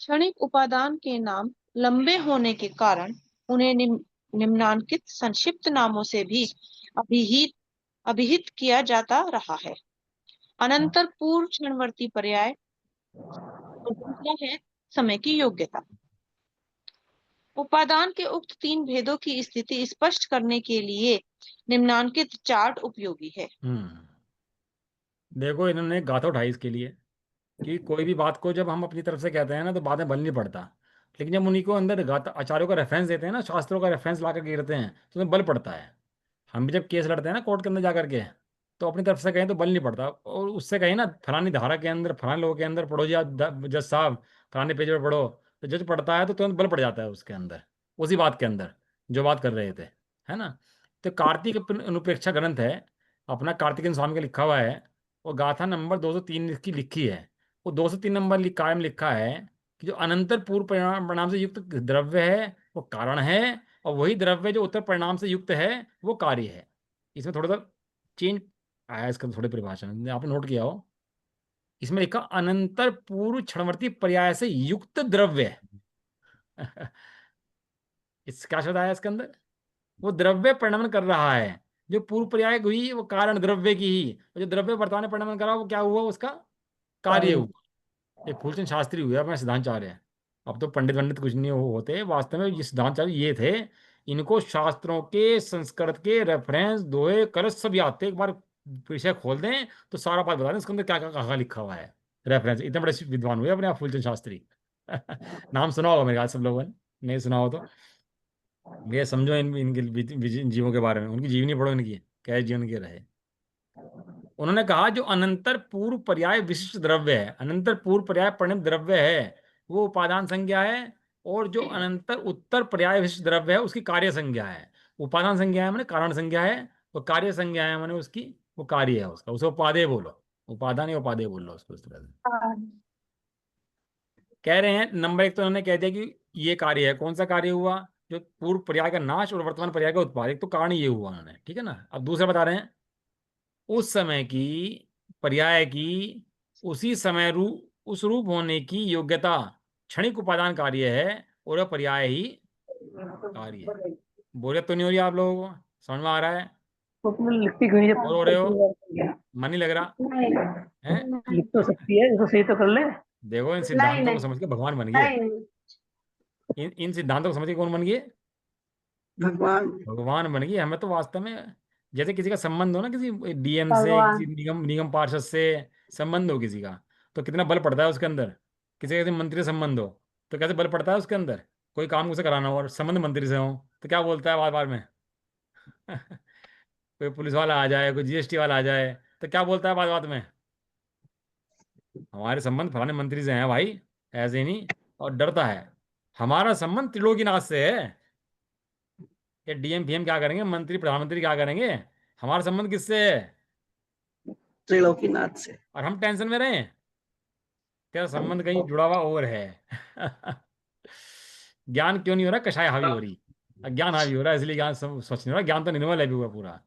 क्षणिक उपादान के नाम लंबे होने के कारण उन्हें निम्नांकित संक्षिप्त नामों से भी अभिहित किया जाता रहा है। अनंतर पूर्व क्षणवर्ती पर्याय और दूसरा है समय की योग्यता। उपादान के उक्त तीन भेदों की स्थिति स्पष्ट करने के लिए निम्नांकित चार्ट उपयोगी है। देखो, इन्होंने एक गाथा उठाई इसके लिए कि कोई भी बात को जब हम अपनी तरफ से कहते हैं ना तो बाद में बल नहीं पड़ता, लेकिन जब उन्हीं को अंदर गाथा आचार्यों का रेफरेंस देते हैं ना, शास्त्रों का रेफरेंस ला करके गिरते हैं तो उसमें बल पड़ता है। हम भी जब केस लड़ते हैं ना कोर्ट के अंदर जा करके, तो अपनी तरफ से कहें तो बल नहीं पड़ता, और उससे कहें ना फलानी धारा के अंदर फलाने लोगों के अंदर पढ़ो जी आप जज साहब, फलाने पेज पर पढ़ो, तो जज पढ़ता है तो तुरंत बल पड़ जाता है उसके अंदर, उसी बात के अंदर जो बात कर रहे थे, है ना। तो कार्तिक अनुप्रेक्षा ग्रंथ है अपना, कार्तिकेय स्वामी का लिखा हुआ है, और गाथा नंबर 203 की लिखी है। वो 203 नंबर कायम लिखा है कि जो अनंतर पूर्व परिणाम से युक्त द्रव्य है वो कारण है, और वही द्रव्य जो उत्तर परिणाम से युक्त है वो कार्य है। इसमें थोड़ा सा चेंज आया इसका, थोड़े परिभाषा में आपने नोट किया हो, इसमें लिखा अनंतर पूर्व क्षणवर्ती पर्याय से युक्त द्रव्य है। इस क्या शब्द आया इसके अंदर, वो द्रव्य परिणमन कर रहा है, जो पूर्व पर्याय हुई वो कारण द्रव्य की ही, और जो द्रव्य वर्तमान में परिणमन कर रहा वो क्या हुआ, उसका कार्य हुआ। ये फूलचंद शास्त्री हुए अपना सिद्धांतचार्य है। अब तो पंडित पंडित कुछ नहीं होते, वास्तव में ये सिद्धांतचार्य ये थे, इनको शास्त्रों के संस्कृत के रेफरेंस दोहे कर सब याद थे। एक बार विषय खोल दें तो सारा बात बता दें इसके अंदर क्या क्या कहा लिखा हुआ है, रेफरेंस। इतने बड़े विद्वान हुए अपने आप फूलचंद शास्त्री। नाम सुना होगा मेरे ख्याल सब लोगों ने, नहीं सुना हो तो ये समझो इनके जीवों के बारे में, उनकी जीवनी पढ़ो, इनकी क्या जीवन के रहे। उन्होंने कहा जो अनंतर पूर्व पर्याय विशिष्ट द्रव्य है, अनंतर पूर्व पर्याय परिणत द्रव्य है वो उपादान संज्ञा है, और जो अनंतर उत्तर पर्याय विशिष्ट द्रव्य है उसकी कार्य संज्ञा है। उपादान संज्ञा है मैंने कारण संज्ञा है, और कार्य संज्ञा है मैंने उसकी वो कार्य है उसका, उसे उपादेय बोलो, उपादान या उपादेय बोल लो उसको, इस तरह से कह रहे हैं। नंबर 1 तो उन्होंने कह दिया कि ये कार्य है, कौन सा कार्य हुआ, जो पूर्व पर्याय का नाश और वर्तमान पर्याय का उत्पाद, एक तो कारण ये हुआ उन्होंने, ठीक है ना। अब दूसरा बता रहे हैं उस समय की पर्याय की उसी समय उस रूप होने की योग्यता क्षणिक उपादान कार्य है, और वह पर्याय ही कार्य है। बोरियत तो नहीं हो रही आप लोगों को, समझ में आ रहा है? लिखती क्यों नहीं और हो रहे हो, मन नहीं लग रहा है? लिख तो सकती है, इसको सही तो कर ले। देखो इन नहीं सिद्धांतों को नहीं समझ के भगवान बन गए, नहीं इन सिद्धांतों को समझ के कौन बन गए, भगवान। भगवान बन गए। हमें तो वास्तव में जैसे किसी का संबंध हो ना, किसी डीएम से, किसी भगवान निगम निगम पार्षद से संबंध हो किसी का, तो कितना बल पड़ता है उसके अंदर। किसी किसी मंत्री से संबंध हो तो कैसे बल पड़ता है उसके अंदर। कोई काम उसे कराना हो और संबंध मंत्री से हो तो क्या बोलता है बार बार में। कोई पुलिस वाला आ जाए, कोई जीएसटी वाला आ जाए तो क्या बोलता है बात बात में, हमारे संबंध फलाने मंत्री से हैं भाई, ऐसे ही नहीं। और डरता है हमारा संबंध त्रिलोकीनाथ से है, ये डीएम पीएम क्या करेंगे, मंत्री प्रधानमंत्री क्या करेंगे, हमारा संबंध किससे है, त्रिलोकीनाथ से। और हम टेंशन में रहें, तेरा संबंध कहीं जुड़ा हुआ और है। ज्ञान क्यों नहीं हो रहा, कषाय हावी हो रही। अज्ञान हावी हो रहा है, इसलिए ज्ञान स्वच्छ नहीं हो रहा, ज्ञान तो निर्मल है भी हुआ पूरा।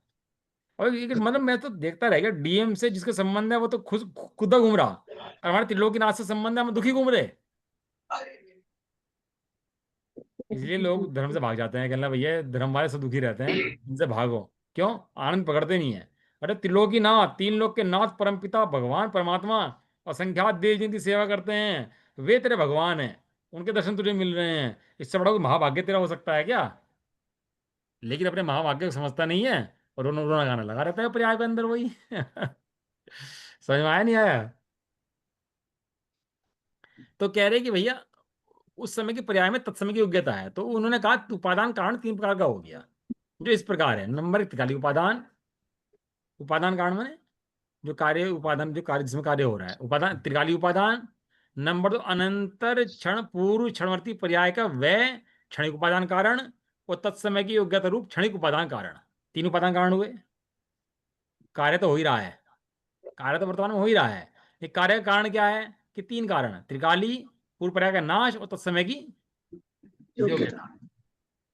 और ये मतलब मैं तो देखता रह गया, डीएम से जिसका संबंध है वो तो खुद खुद घूम रहा, और हमारे त्रिलोकीनाथ से संबंध है, हम दुखी घूम रहे। इसलिए लोग धर्म से भाग जाते हैं, कहना भैया धर्म वाले सब दुखी रहते हैं, इनसे भागो। क्यों? आनंद पकड़ते नहीं है। अरे त्रिलोकीनाथ, तीन लोक के नाथ परमपिता भगवान परमात्मा, असंख्यात देव जिनकी सेवा करते हैं, वे तेरे भगवान हैं, उनके दर्शन तुझे मिल रहे हैं। इससे बड़ा कोई महाभाग्य तेरा हो सकता है क्या? लेकिन अपने महाभाग्य को समझता नहीं है, और रोना रोना गाना लगा रहता है पर्याय के अंदर वही। समझ में आया नहीं आया? तो कह रहे कि भैया उस समय के पर्याय में तत्समय की योग्यता है, तो उन्होंने कहा उपादान कारण तीन प्रकार का हो गया, जो इस प्रकार है। नंबर एक, त्रिकालिक उपादान। उपादान कारण माने जो कार्य, उपादान जो कार्य जिसमें कार्य हो रहा है, उपादान त्रिकालिक उपादान। नंबर दो, अनंतर क्षण पूर्व क्षणवर्ती पर्याय का वह क्षणिक उपादान कारण, और तत्समय की योग्यता रूप क्षणिक उपादान कारण। तीन उपादान कारण हुए। कार्य तो हो ही रहा है, कार्य तो वर्तमान में हो ही रहा है। ये कार्य का कारण क्या है? कि तीन कारण, त्रिकाली, पूर्व पर्याय का नाश और तत्समय की योग्यता।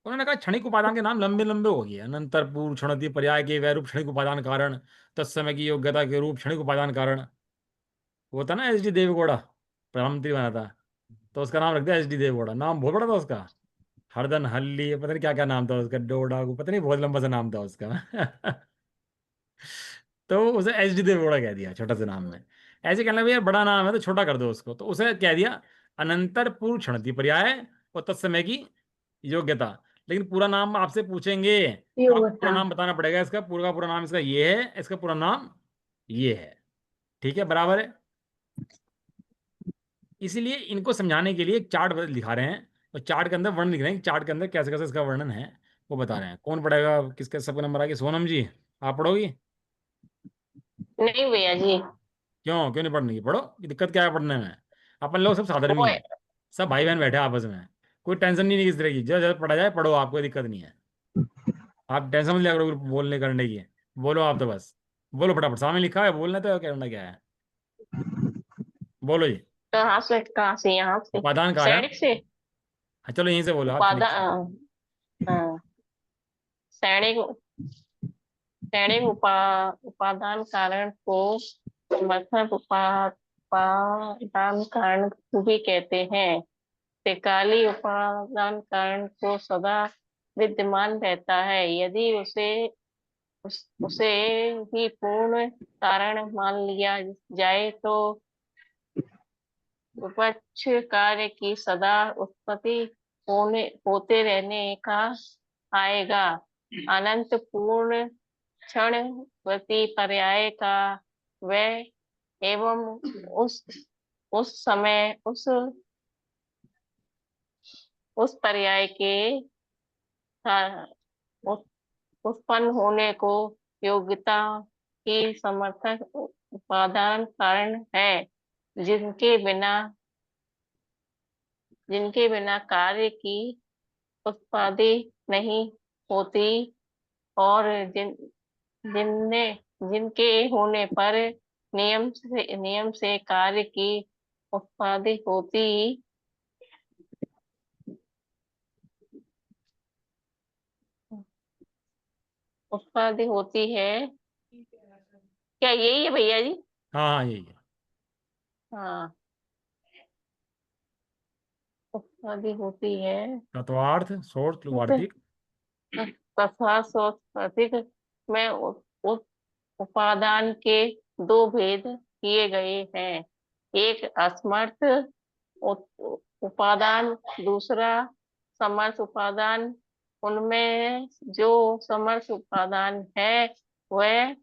उन्होंने कहा क्षणिक उपादान के नाम लंबे लंबे हो गए, अनंतर पूर्व क्षणिक पर्याय के वैरूप क्षणिक उपादान कारण, तत्समय की योग्यता के रूप क्षणिक उपादान कारण। वो था ना एच डी देवगौड़ा, प्रधानमंत्री बना था, तो उसका नाम रख दिया एच डी देवगौड़ा। नाम बहुत बड़ा था उसका, हरदन हल्ली, पता नहीं क्या क्या नाम था उसका, डोडा, पता नहीं, बहुत लंबा सा नाम था उसका। तो उसे एच डी देवगौड़ा कह दिया छोटा सा नाम में। ऐसे कहना भैया बड़ा नाम है तो छोटा कर दो उसको, तो उसे कह दिया अनंतर पूर्व क्षणिक पर्याय और तत्समय की योग्यता। लेकिन पूरा नाम आपसे पूछेंगे तो आपको पूरा योग्यता। नाम बताना पड़ेगा, इसका पूरा का पूरा नाम इसका ये है, इसका पूरा नाम ये है। ठीक है, बराबर है। इसीलिए इनको समझाने के लिए एक चार्ट दिखा रहे हैं, और चार्ट के अंदर वर्णन लिख रहे हैं, चार्ट के अंदर कैसे कैसे इसका वर्णन है वो बता रहे हैं। कौन पढ़ेगा? किसके सबका नंबर आ गया? सोनम जी आप पढ़ोगी? नहीं भैया जी। क्यों क्यों नहीं पढ़ने की? पढ़ो, की दिक्कत क्या है पढ़ने में? अपन लोग सब साधर्मी वो हैं, सब भाई बहन बैठे हैं आपस में, कोई टेंशन नहीं किस तरह की। जब जब पढ़ा जाए पढ़ो, आपको कोई दिक्कत नहीं है। आप टेंशन मत लिया करो बोलने करने की। बोलो आप तो बस, बोलो फटाफट, सामने लिखा है, बोलना तो करना क्या है, बोलो जी। कहाँ से यहाँ से? उपादान कारण। सैनिक से। हाँ चलो यहीं से बोलो आप, क्षणिक से। उपादान। हाँ, सैनिक उपादान कारण को समर्थक उपादान कारण भी कहते हैं। त्रिकाली उपादान कारण को सदा विद्यमान रहता है। यदि उसे ही पूर्ण कारण मान लिया जाए तो विपक्ष कार्य की सदा उत्पत्ति होते रहने का आएगा। अनंत पूर्ण क्षणवर्ती पर्याय का वह एवं उस उस समय उस पर्याय के उस- उत्पन्न होने को योग्यता की समर्थक उपादान कारण है, जिनके बिना कार्य की उत्पत्ति नहीं होती, और जिनने जिनके होने पर नियम से कार्य की उत्पत्ति होती है। क्या यही है भैया जी? हाँ हाँ यही है। हाँ, उत्पत्ति होती है तत्वार्थ शोर्त वार्तिक। तथा अधिक में उस उपादान के दो भेद किए गए हैं। एक असमर्थ उपादान, दूसरा समर्थ उपादान। उनमें जो समर्थ उपादान है वह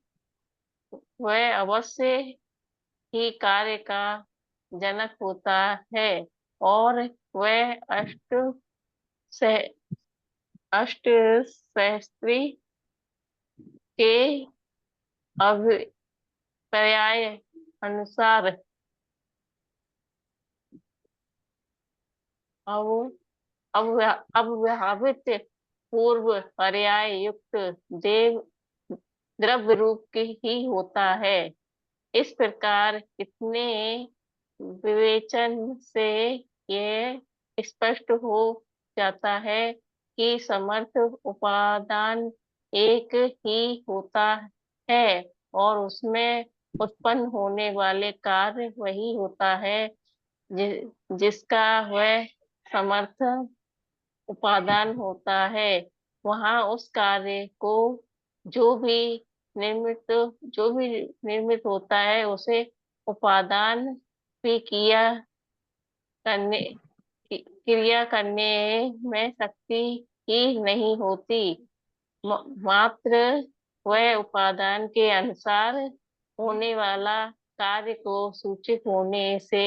वह अवश्य ही कार्य का जनक होता है, और वह सह, अष्ट सहस्त्री के पर्याय अनुसार अब अव्यावहित पूर्व पर्याय युक्त देव द्रव्य रूप के ही होता है। इस प्रकार कितने विवेचन से यह स्पष्ट हो जाता है कि समर्थ उपादान एक ही होता है और उसमें उत्पन्न होने वाले कार्य वही होता है जिसका वह समर्थ उपादान होता है। वहाँ उस कार्य को जो भी जो भी निर्मित होता है उसे उपादान भी करने क्रिया करने में शक्ति ही नहीं होती। मात्र वह उपादान के अनुसार होने वाला कार्य को सूचित होने से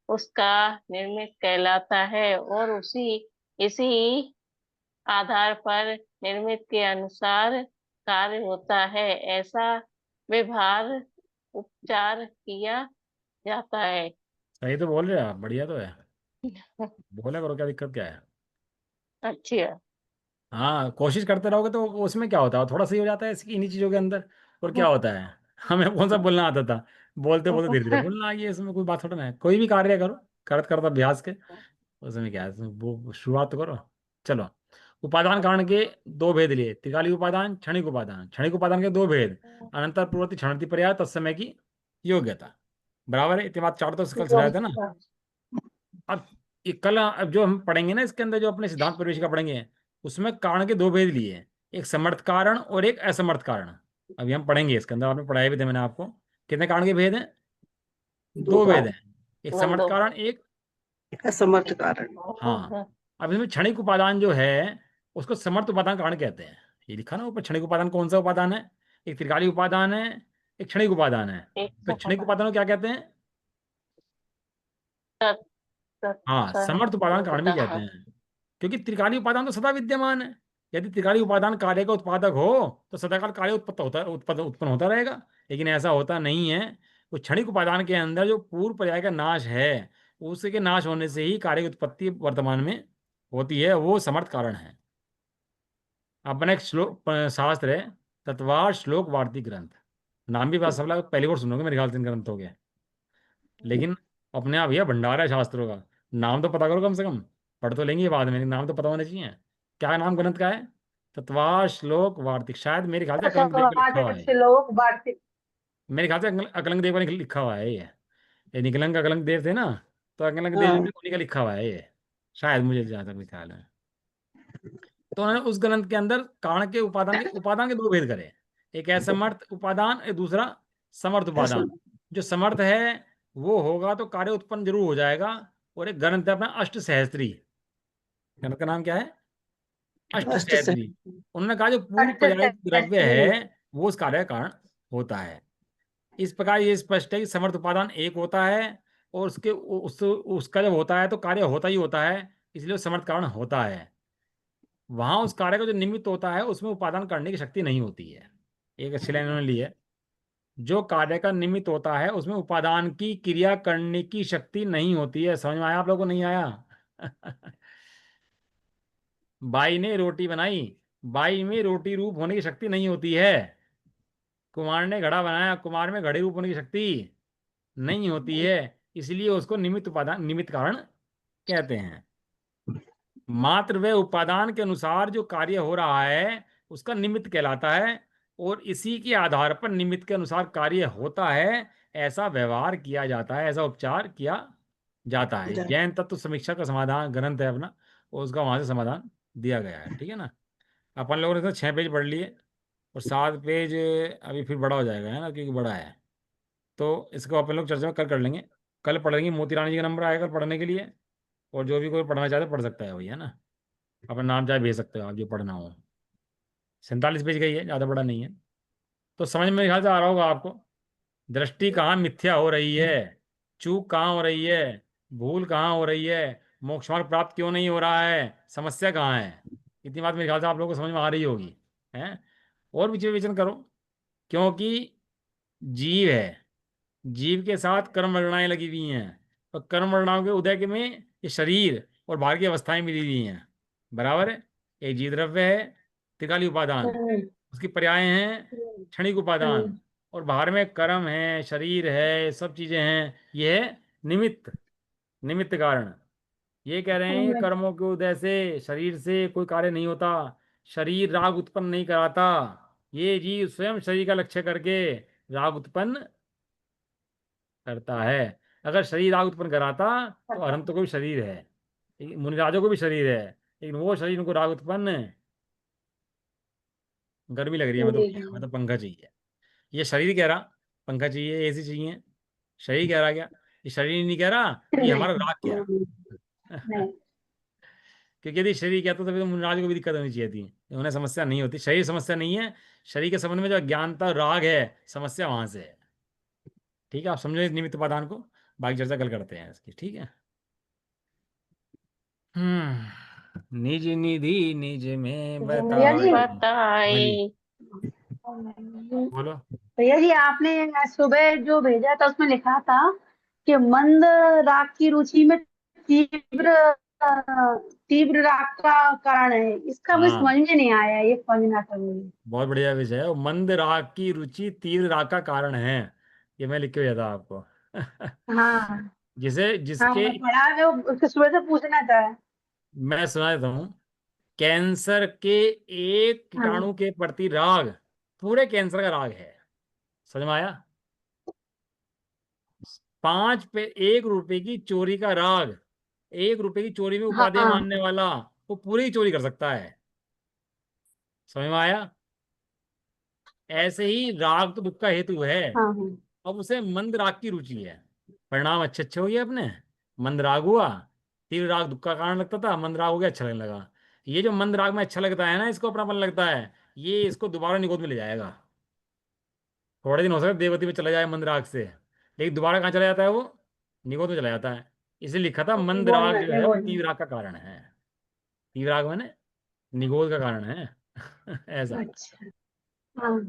उसका निर्मित कहलाता है और इसी आधार पर निर्मित के अनुसार कार्य होता है। ऐसा व्यवहार उपचार किया जाता है। सही तो बोल रहे हो आप, बढ़िया तो है। बोला करो, क्या दिक्कत क्या है। अच्छा। हाँ, कोशिश करते रहोगे तो उसमें क्या होता है, थोड़ा सही हो जाता है इसकी इन्हीं चीज़ों के अंदर। और क्या होता है, हमें कौन सा बोलना आता था, बोलते बोलते धीरे धीरे बोलना आ गया, इसमें कोई बात थोड़ा ना है। कोई भी कार्य करो, करते करते अभ्यास के, उसमें क्या है, वो शुरुआत तो करो। चलो, उपादान कारण के दो भेद लिए, त्रिकालिक उपादान, क्षणिक उपादान। क्षणिक उपादान के दो भेद, अनंतर पूर्ववर्ती क्षणवर्ती पर्याय, तत्समय की योग्यता। बराबर है, इतनी बात चार तो कल सुनाया था ना। अब ये कल अब जो हम पढ़ेंगे ना, इसके अंदर जो अपने सिद्धांत प्रवेशिका पढ़ेंगे, उसमें कारण के दो भेद लिए, एक समर्थ कारण और एक असमर्थ कारण। अभी हम पढ़ेंगे इसके अंदर, आपने पढ़ाए भी थे मैंने आपको। कितने कारण के भेद हैं? दो भेद हैं, एक समर्थ दो। कारण, एक असमर्थ कारण। हाँ। अब इसमें क्षणिक उपादान जो है उसको समर्थ उपादान कारण कहते हैं। ये लिखा ना ऊपर, क्षणिक उपादान कौन सा उपादान है? एक त्रिकालिक उपादान है, एक क्षणिक उपादान है। तो क्षणिक उपादान को क्या कहते हैं? हाँ, समर्थ उपादान कारण भी कहते हैं, क्योंकि त्रिकालिक उपादान तो सदा विद्यमान है। यदि त्रिकालिक उपादान कार्य का उत्पादक हो तो सदाकाल कार्य उत्पन्न होता रहेगा, लेकिन ऐसा होता नहीं है। तो क्षणिक उपादान के अंदर जो पूर्व पर्याय का नाश है, उसके नाश होने से ही कार्य की उत्पत्ति वर्तमान में होती है, वो समर्थ कारण है। अपना एक श्लोक शास्त्र है, तत्वार श्लोक वार्तिक ग्रंथ। नाम भी सब लोग पहली बार सुनोगे मेरे ख्याल से इन ग्रंथों के, लेकिन अपने आप भैया भंडार है शास्त्रों का। नाम तो पता करो कम से कम, पढ़ तो लेंगे बाद में, लेकिन नाम तो पता होना चाहिए। क्या नाम ग्रंथ का है? तत्वार श्लोक वार्तिक। शायद मेरे ख्याल से अकलंक देव का लिखा हुआ है। श्लोक वार्तिक। मेरे ख्याल से अकलंक देव का लिखा हुआ है ये निकलंक अकलंक देव थे ना, तो अकलंक देव हाँ। ने उन्हीं का लिखा हुआ है ये, शायद, मुझे जहाँ तक ख्याल है। तो उन्होंने उस ग्रंथ के अंदर कारण के उपादान के दो भेद करे, एक असमर्थ उपादान, एक दूसरा समर्थ उपादान। जो समर्थ है वो होगा तो कार्य उत्पन्न जरूर हो जाएगा। और एक ग्रंथ है अपना अष्ट सहस्त्री, ग्रंथ का नाम क्या है? अष्ट अष्ट से। सहस्त्री। उन्होंने कहा जो पूर्व पर्याय द्रव्य है वो उस कार्य का कारण होता है। इस प्रकार ये स्पष्ट है कि समर्थ उपादान एक होता है, और उसका जब होता है तो कार्य होता ही होता है, इसलिए वो समर्थ कारण होता है। वहां उस कार्य का जो निमित्त होता है उसमें उपादान करने की शक्ति नहीं होती है। एक अच्छी लाइन उन्होंने ली है, जो कार्य का निमित्त होता है उसमें उपादान की क्रिया करने की शक्ति नहीं होती है। समझ में आया आप लोगों को? नहीं आया? बाई ने रोटी बनाई, बाई में रोटी रूप होने की शक्ति नहीं होती है। कुमार ने घड़ा बनाया, कुमार में घड़े रूप होने की शक्ति नहीं होती है, इसलिए उसको निमित्त कारण कहते हैं। मात्र वह उपादान के अनुसार जो कार्य हो रहा है उसका निमित्त कहलाता है, और इसी के आधार पर निमित्त के अनुसार कार्य होता है, ऐसा व्यवहार किया जाता है, ऐसा उपचार किया जाता है। जैन तत्व समीक्षा का समाधान ग्रंथ है अपना, और उसका वहां से समाधान दिया गया है। ठीक है ना? अपन लोगों ने तो 6 पेज पढ़ लिए, और 7 पेज अभी फिर बड़ा हो जाएगा, है ना, क्योंकि बड़ा है। तो इसको अपन लोग चर्चा में कल कर लेंगे। कल पढ़ लेंगे, मोती रानी जी का नंबर आएगा कल पढ़ने के लिए, और जो भी कोई पढ़ना चाहते पढ़ सकता है भैया ना, अपना नाम चाहे भेज सकते हो आप, जो पढ़ना हो। 47 पेज गई है, ज़्यादा बड़ा नहीं है। तो समझ में मेरे ख्याल से आ रहा होगा आपको, दृष्टि कहाँ मिथ्या हो रही है, चूक कहाँ हो रही है, भूल कहाँ हो रही है, मोक्ष मार्ग प्राप्त क्यों नहीं हो रहा है, समस्या कहाँ है। इतनी बात मेरे ख्याल से आप लोगों को समझ में आ रही होगी, है? और विवेचन करो, क्योंकि जीव है, जीव के साथ कर्म वर्णाएं लगी हुई हैं, और कर्म वर्णाओं के उदय के में ये शरीर और बाहर की अवस्थाएं मिली हुई हैं। बराबर है? एक जीव द्रव्य है, त्रिकालिक उपादान, उसकी पर्याय हैं क्षणिक उपादान, और बाहर में कर्म है, शरीर है, सब चीजें हैं। ये है निमित्त, निमित्त कारण। ये कह रहे हैं कर्मों के उदय से, शरीर से कोई कार्य नहीं होता, शरीर राग उत्पन्न नहीं कराता, ये जीव स्वयं शरीर का लक्ष्य करके राग उत्पन्न करता है। अगर शरीर राग उत्पन्न कराता तो अरहंत को भी शरीर है, मुनिराजों को भी शरीर है, लेकिन वो शरीर उनको राग उत्पन्न, गर्मी लग रही है मतलब पंखा चाहिए, ये शरीर कह रहा पंखा चाहिए, एसी चाहिए, शरीर कह रहा क्या? ये शरीर नहीं कह रहा कि हमारा राग क्या नहीं। क्योंकि यदि शरीर कहता तो फिर मुनिराज को भी दिक्कत होनी चाहिए थी, उन्हें समस्या नहीं होती, शरीर समस्या नहीं है, शरीर के संबंध में जो अज्ञानता राग है समस्या वहां से है। ठीक है, आप समझो इस निमित्त उपादान को, बाकी चर्चा कल करते हैं इसकी। ठीक है। निज निधि निज में भैया जी बताई। बोलो। भैया जी, आपने सुबह जो भेजा था उसमें लिखा था कि मंद राग की रुचि में तीव्र तीव्र राग का कारण है, इसका मुझे हाँ, समझ में नहीं आया, ये समझना था मुझे। बहुत बढ़िया विषय है। मंद राग की रुचि तीव्र राग का कारण है, ये मैं लिख के भेजा था आपको। हाँ जिसे हाँ, जिसके मैं पढ़ा है, उसके सुबह से पूछना था। मैं सुना देता हूँ, कैंसर के एक हाँ कीटाणु के प्रति राग पूरे कैंसर का राग है। समझ में आया? 1 रुपए की चोरी का राग, 1 रुपए की चोरी में उपादेय हाँ मानने वाला वो पूरी चोरी कर सकता है। समझ में आया? ऐसे ही राग तो दुख का हेतु है, हाँ हाँ। अब उसे मंद राग की रुचि है, परिणाम अच्छे अच्छे हो गए अपने, मंद राग हुआ, तीव्र राग दुख का कारण लगता था, मंद राग हो गया, अच्छा लगने लगा। ये जो मंद राग में अच्छा लगता है ना, इसको अपनापन लगता है, ये इसको दोबारा निगोद में ले जाएगा। थोड़े दिन हो सकते देवती में चला जाए मंद राग से, लेकिन दोबारा कहाँ चला जाता है वो? निगोद में चला जाता है। इसलिए लिखा था मंद निगोद राग में जो है वो निगोद में। तीव्र राग का कारण है, तीव्र राग मैंने निगोद का कारण है। ऐसा। अच्छा। हाँ,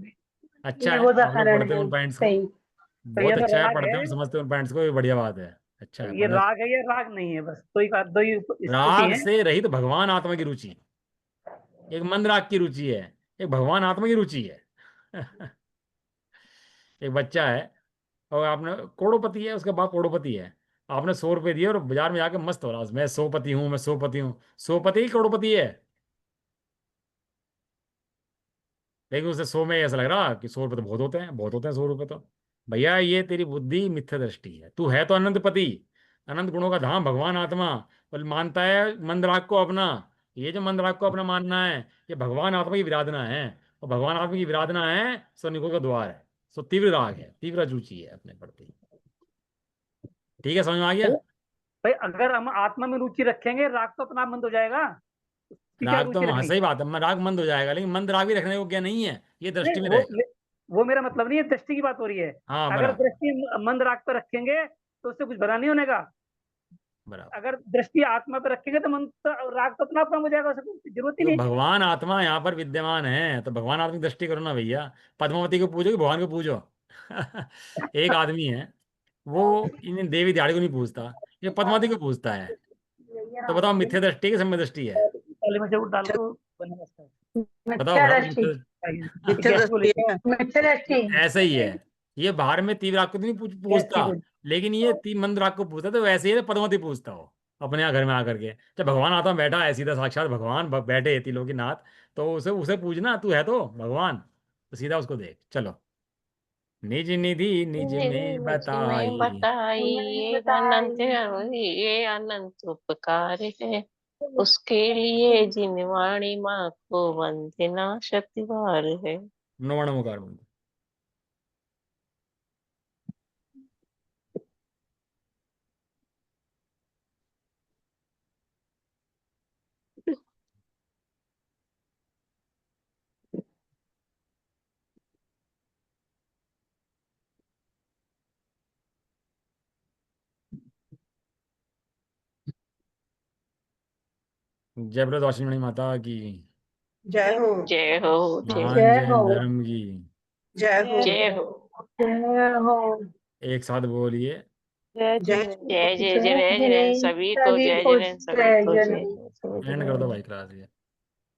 अच्छा है, निगोद का आप लोग कारण पढ़ते हो है, उन पॉइंट्स को, सही। तो ये बहुत तो अच्छा है, राग पढ़ते है, हो समझते हो उन पॉइंट्स को, ये बढ़िया बात है। अच्छा है ये पढ़ना। राग है, ये राग नहीं है, बस दो ही स्थिति राग है। से रहित भगवान आत्मा की रुचि, एक मंद राग की रुचि है, एक भगवान आत्मा की रुचि है। एक बच्चा है और आपने, करोड़पति है, उसका बाप करोड़पति है, आपने 100 रुपए दिए और बाजार में जाकर मस्त हो रहा है, मैं 100 पति हूँ, मैं 100 पति हूँ, 100 पति ही करोड़पति है, लेकिन उसे 100 में ऐसा लग रहा कि 100 रुपये तो बहुत होते हैं, बहुत होते हैं 100 रुपये तो। भैया ये तेरी बुद्धि मिथ्या दृष्टि है, तू है तो अनंत पति, अनंत गुणों का धाम भगवान आत्मा, और मानता है मंद राग को अपना। ये जो मंद राग को अपना मानना है, ये भगवान आत्मा की विराधना है, और भगवान आत्मा की विराधना है सो निगोद का द्वार है, सो तीव्र राग है, तीव्र रुचि है अपने प्रति। ठीक है, समझ में आ गया? भाई अगर हम आत्मा में रुचि रखेंगे, राग तो अपना आप बंद हो जाएगा, उसकी क्या राग तो रुचि हाँ रखनी। सही बात है, राग मंद हो जाएगा, लेकिन मंद राग भी रखने को क्या नहीं है, ये दृष्टि नहीं, में रहेगा। वो मेरा मतलब नहीं है, दृष्टि की बात हो रही है। हाँ अगर बराबर, दृष्टि मंद राग पर रखेंगे तो उससे कुछ भला नहीं होने का। बराबर। अगर दृष्टि आत्मा पर रखेंगे तो राग तो अपना अपना हो जाएगा, उससे कोई जरूरत ही तो नहीं। भगवान आत्मा यहाँ पर विद्यमान है, तो भगवान आत्मा की दृष्टि करो ना भैया, पद्मावती को पूजो कि भगवान को पूजो? एक आदमी है, वो इन देवी दिहाड़ी को नहीं पूछता, ये पद्मावती को पूछता है, तो बताओ मिथ्या दृष्टि की सम्य दृष्टि है? पहले में से डाल को बना सकता बताओ मिथ्या बताओ दृष्टि। है। मिथ्या गैस को दृष्टि लेके है। मिथ्या दृष्टि। ऐसा ही है, ये बाहर में तीव्र राग को तो नहीं गैस पूछता, को। लेकिन ये मंद राग को पूछता, तो वैसे ही पद्मावती पूछता हो अपने यहाँ घर में आकर के, जब भगवान आता बैठा है सीधा साक्षात भगवान बैठे तिलों की नाथ, तो उसे उसे पूछना, तू है तो भगवान, तो सीधा उसको देख चलो। निज निधि निज में मुझ में बताई, बताई, ये अनंत उपकार है, उसके लिए जिन वाणी माँ को वंदना शतिवार है। नवण मुकार मंत्र। जय प्रद वाशिनी माता की, जय हो। जय हो, महान जय जैन हो। धर्म की, जय हो। जय हो। जय हो। एक साथ बोलिए। जय जय जय जय जय जय जय सभी को, सभी जय को जय सभी जय को, जय। जय जय सभी एंड कर दो को। भाई क्लास ये।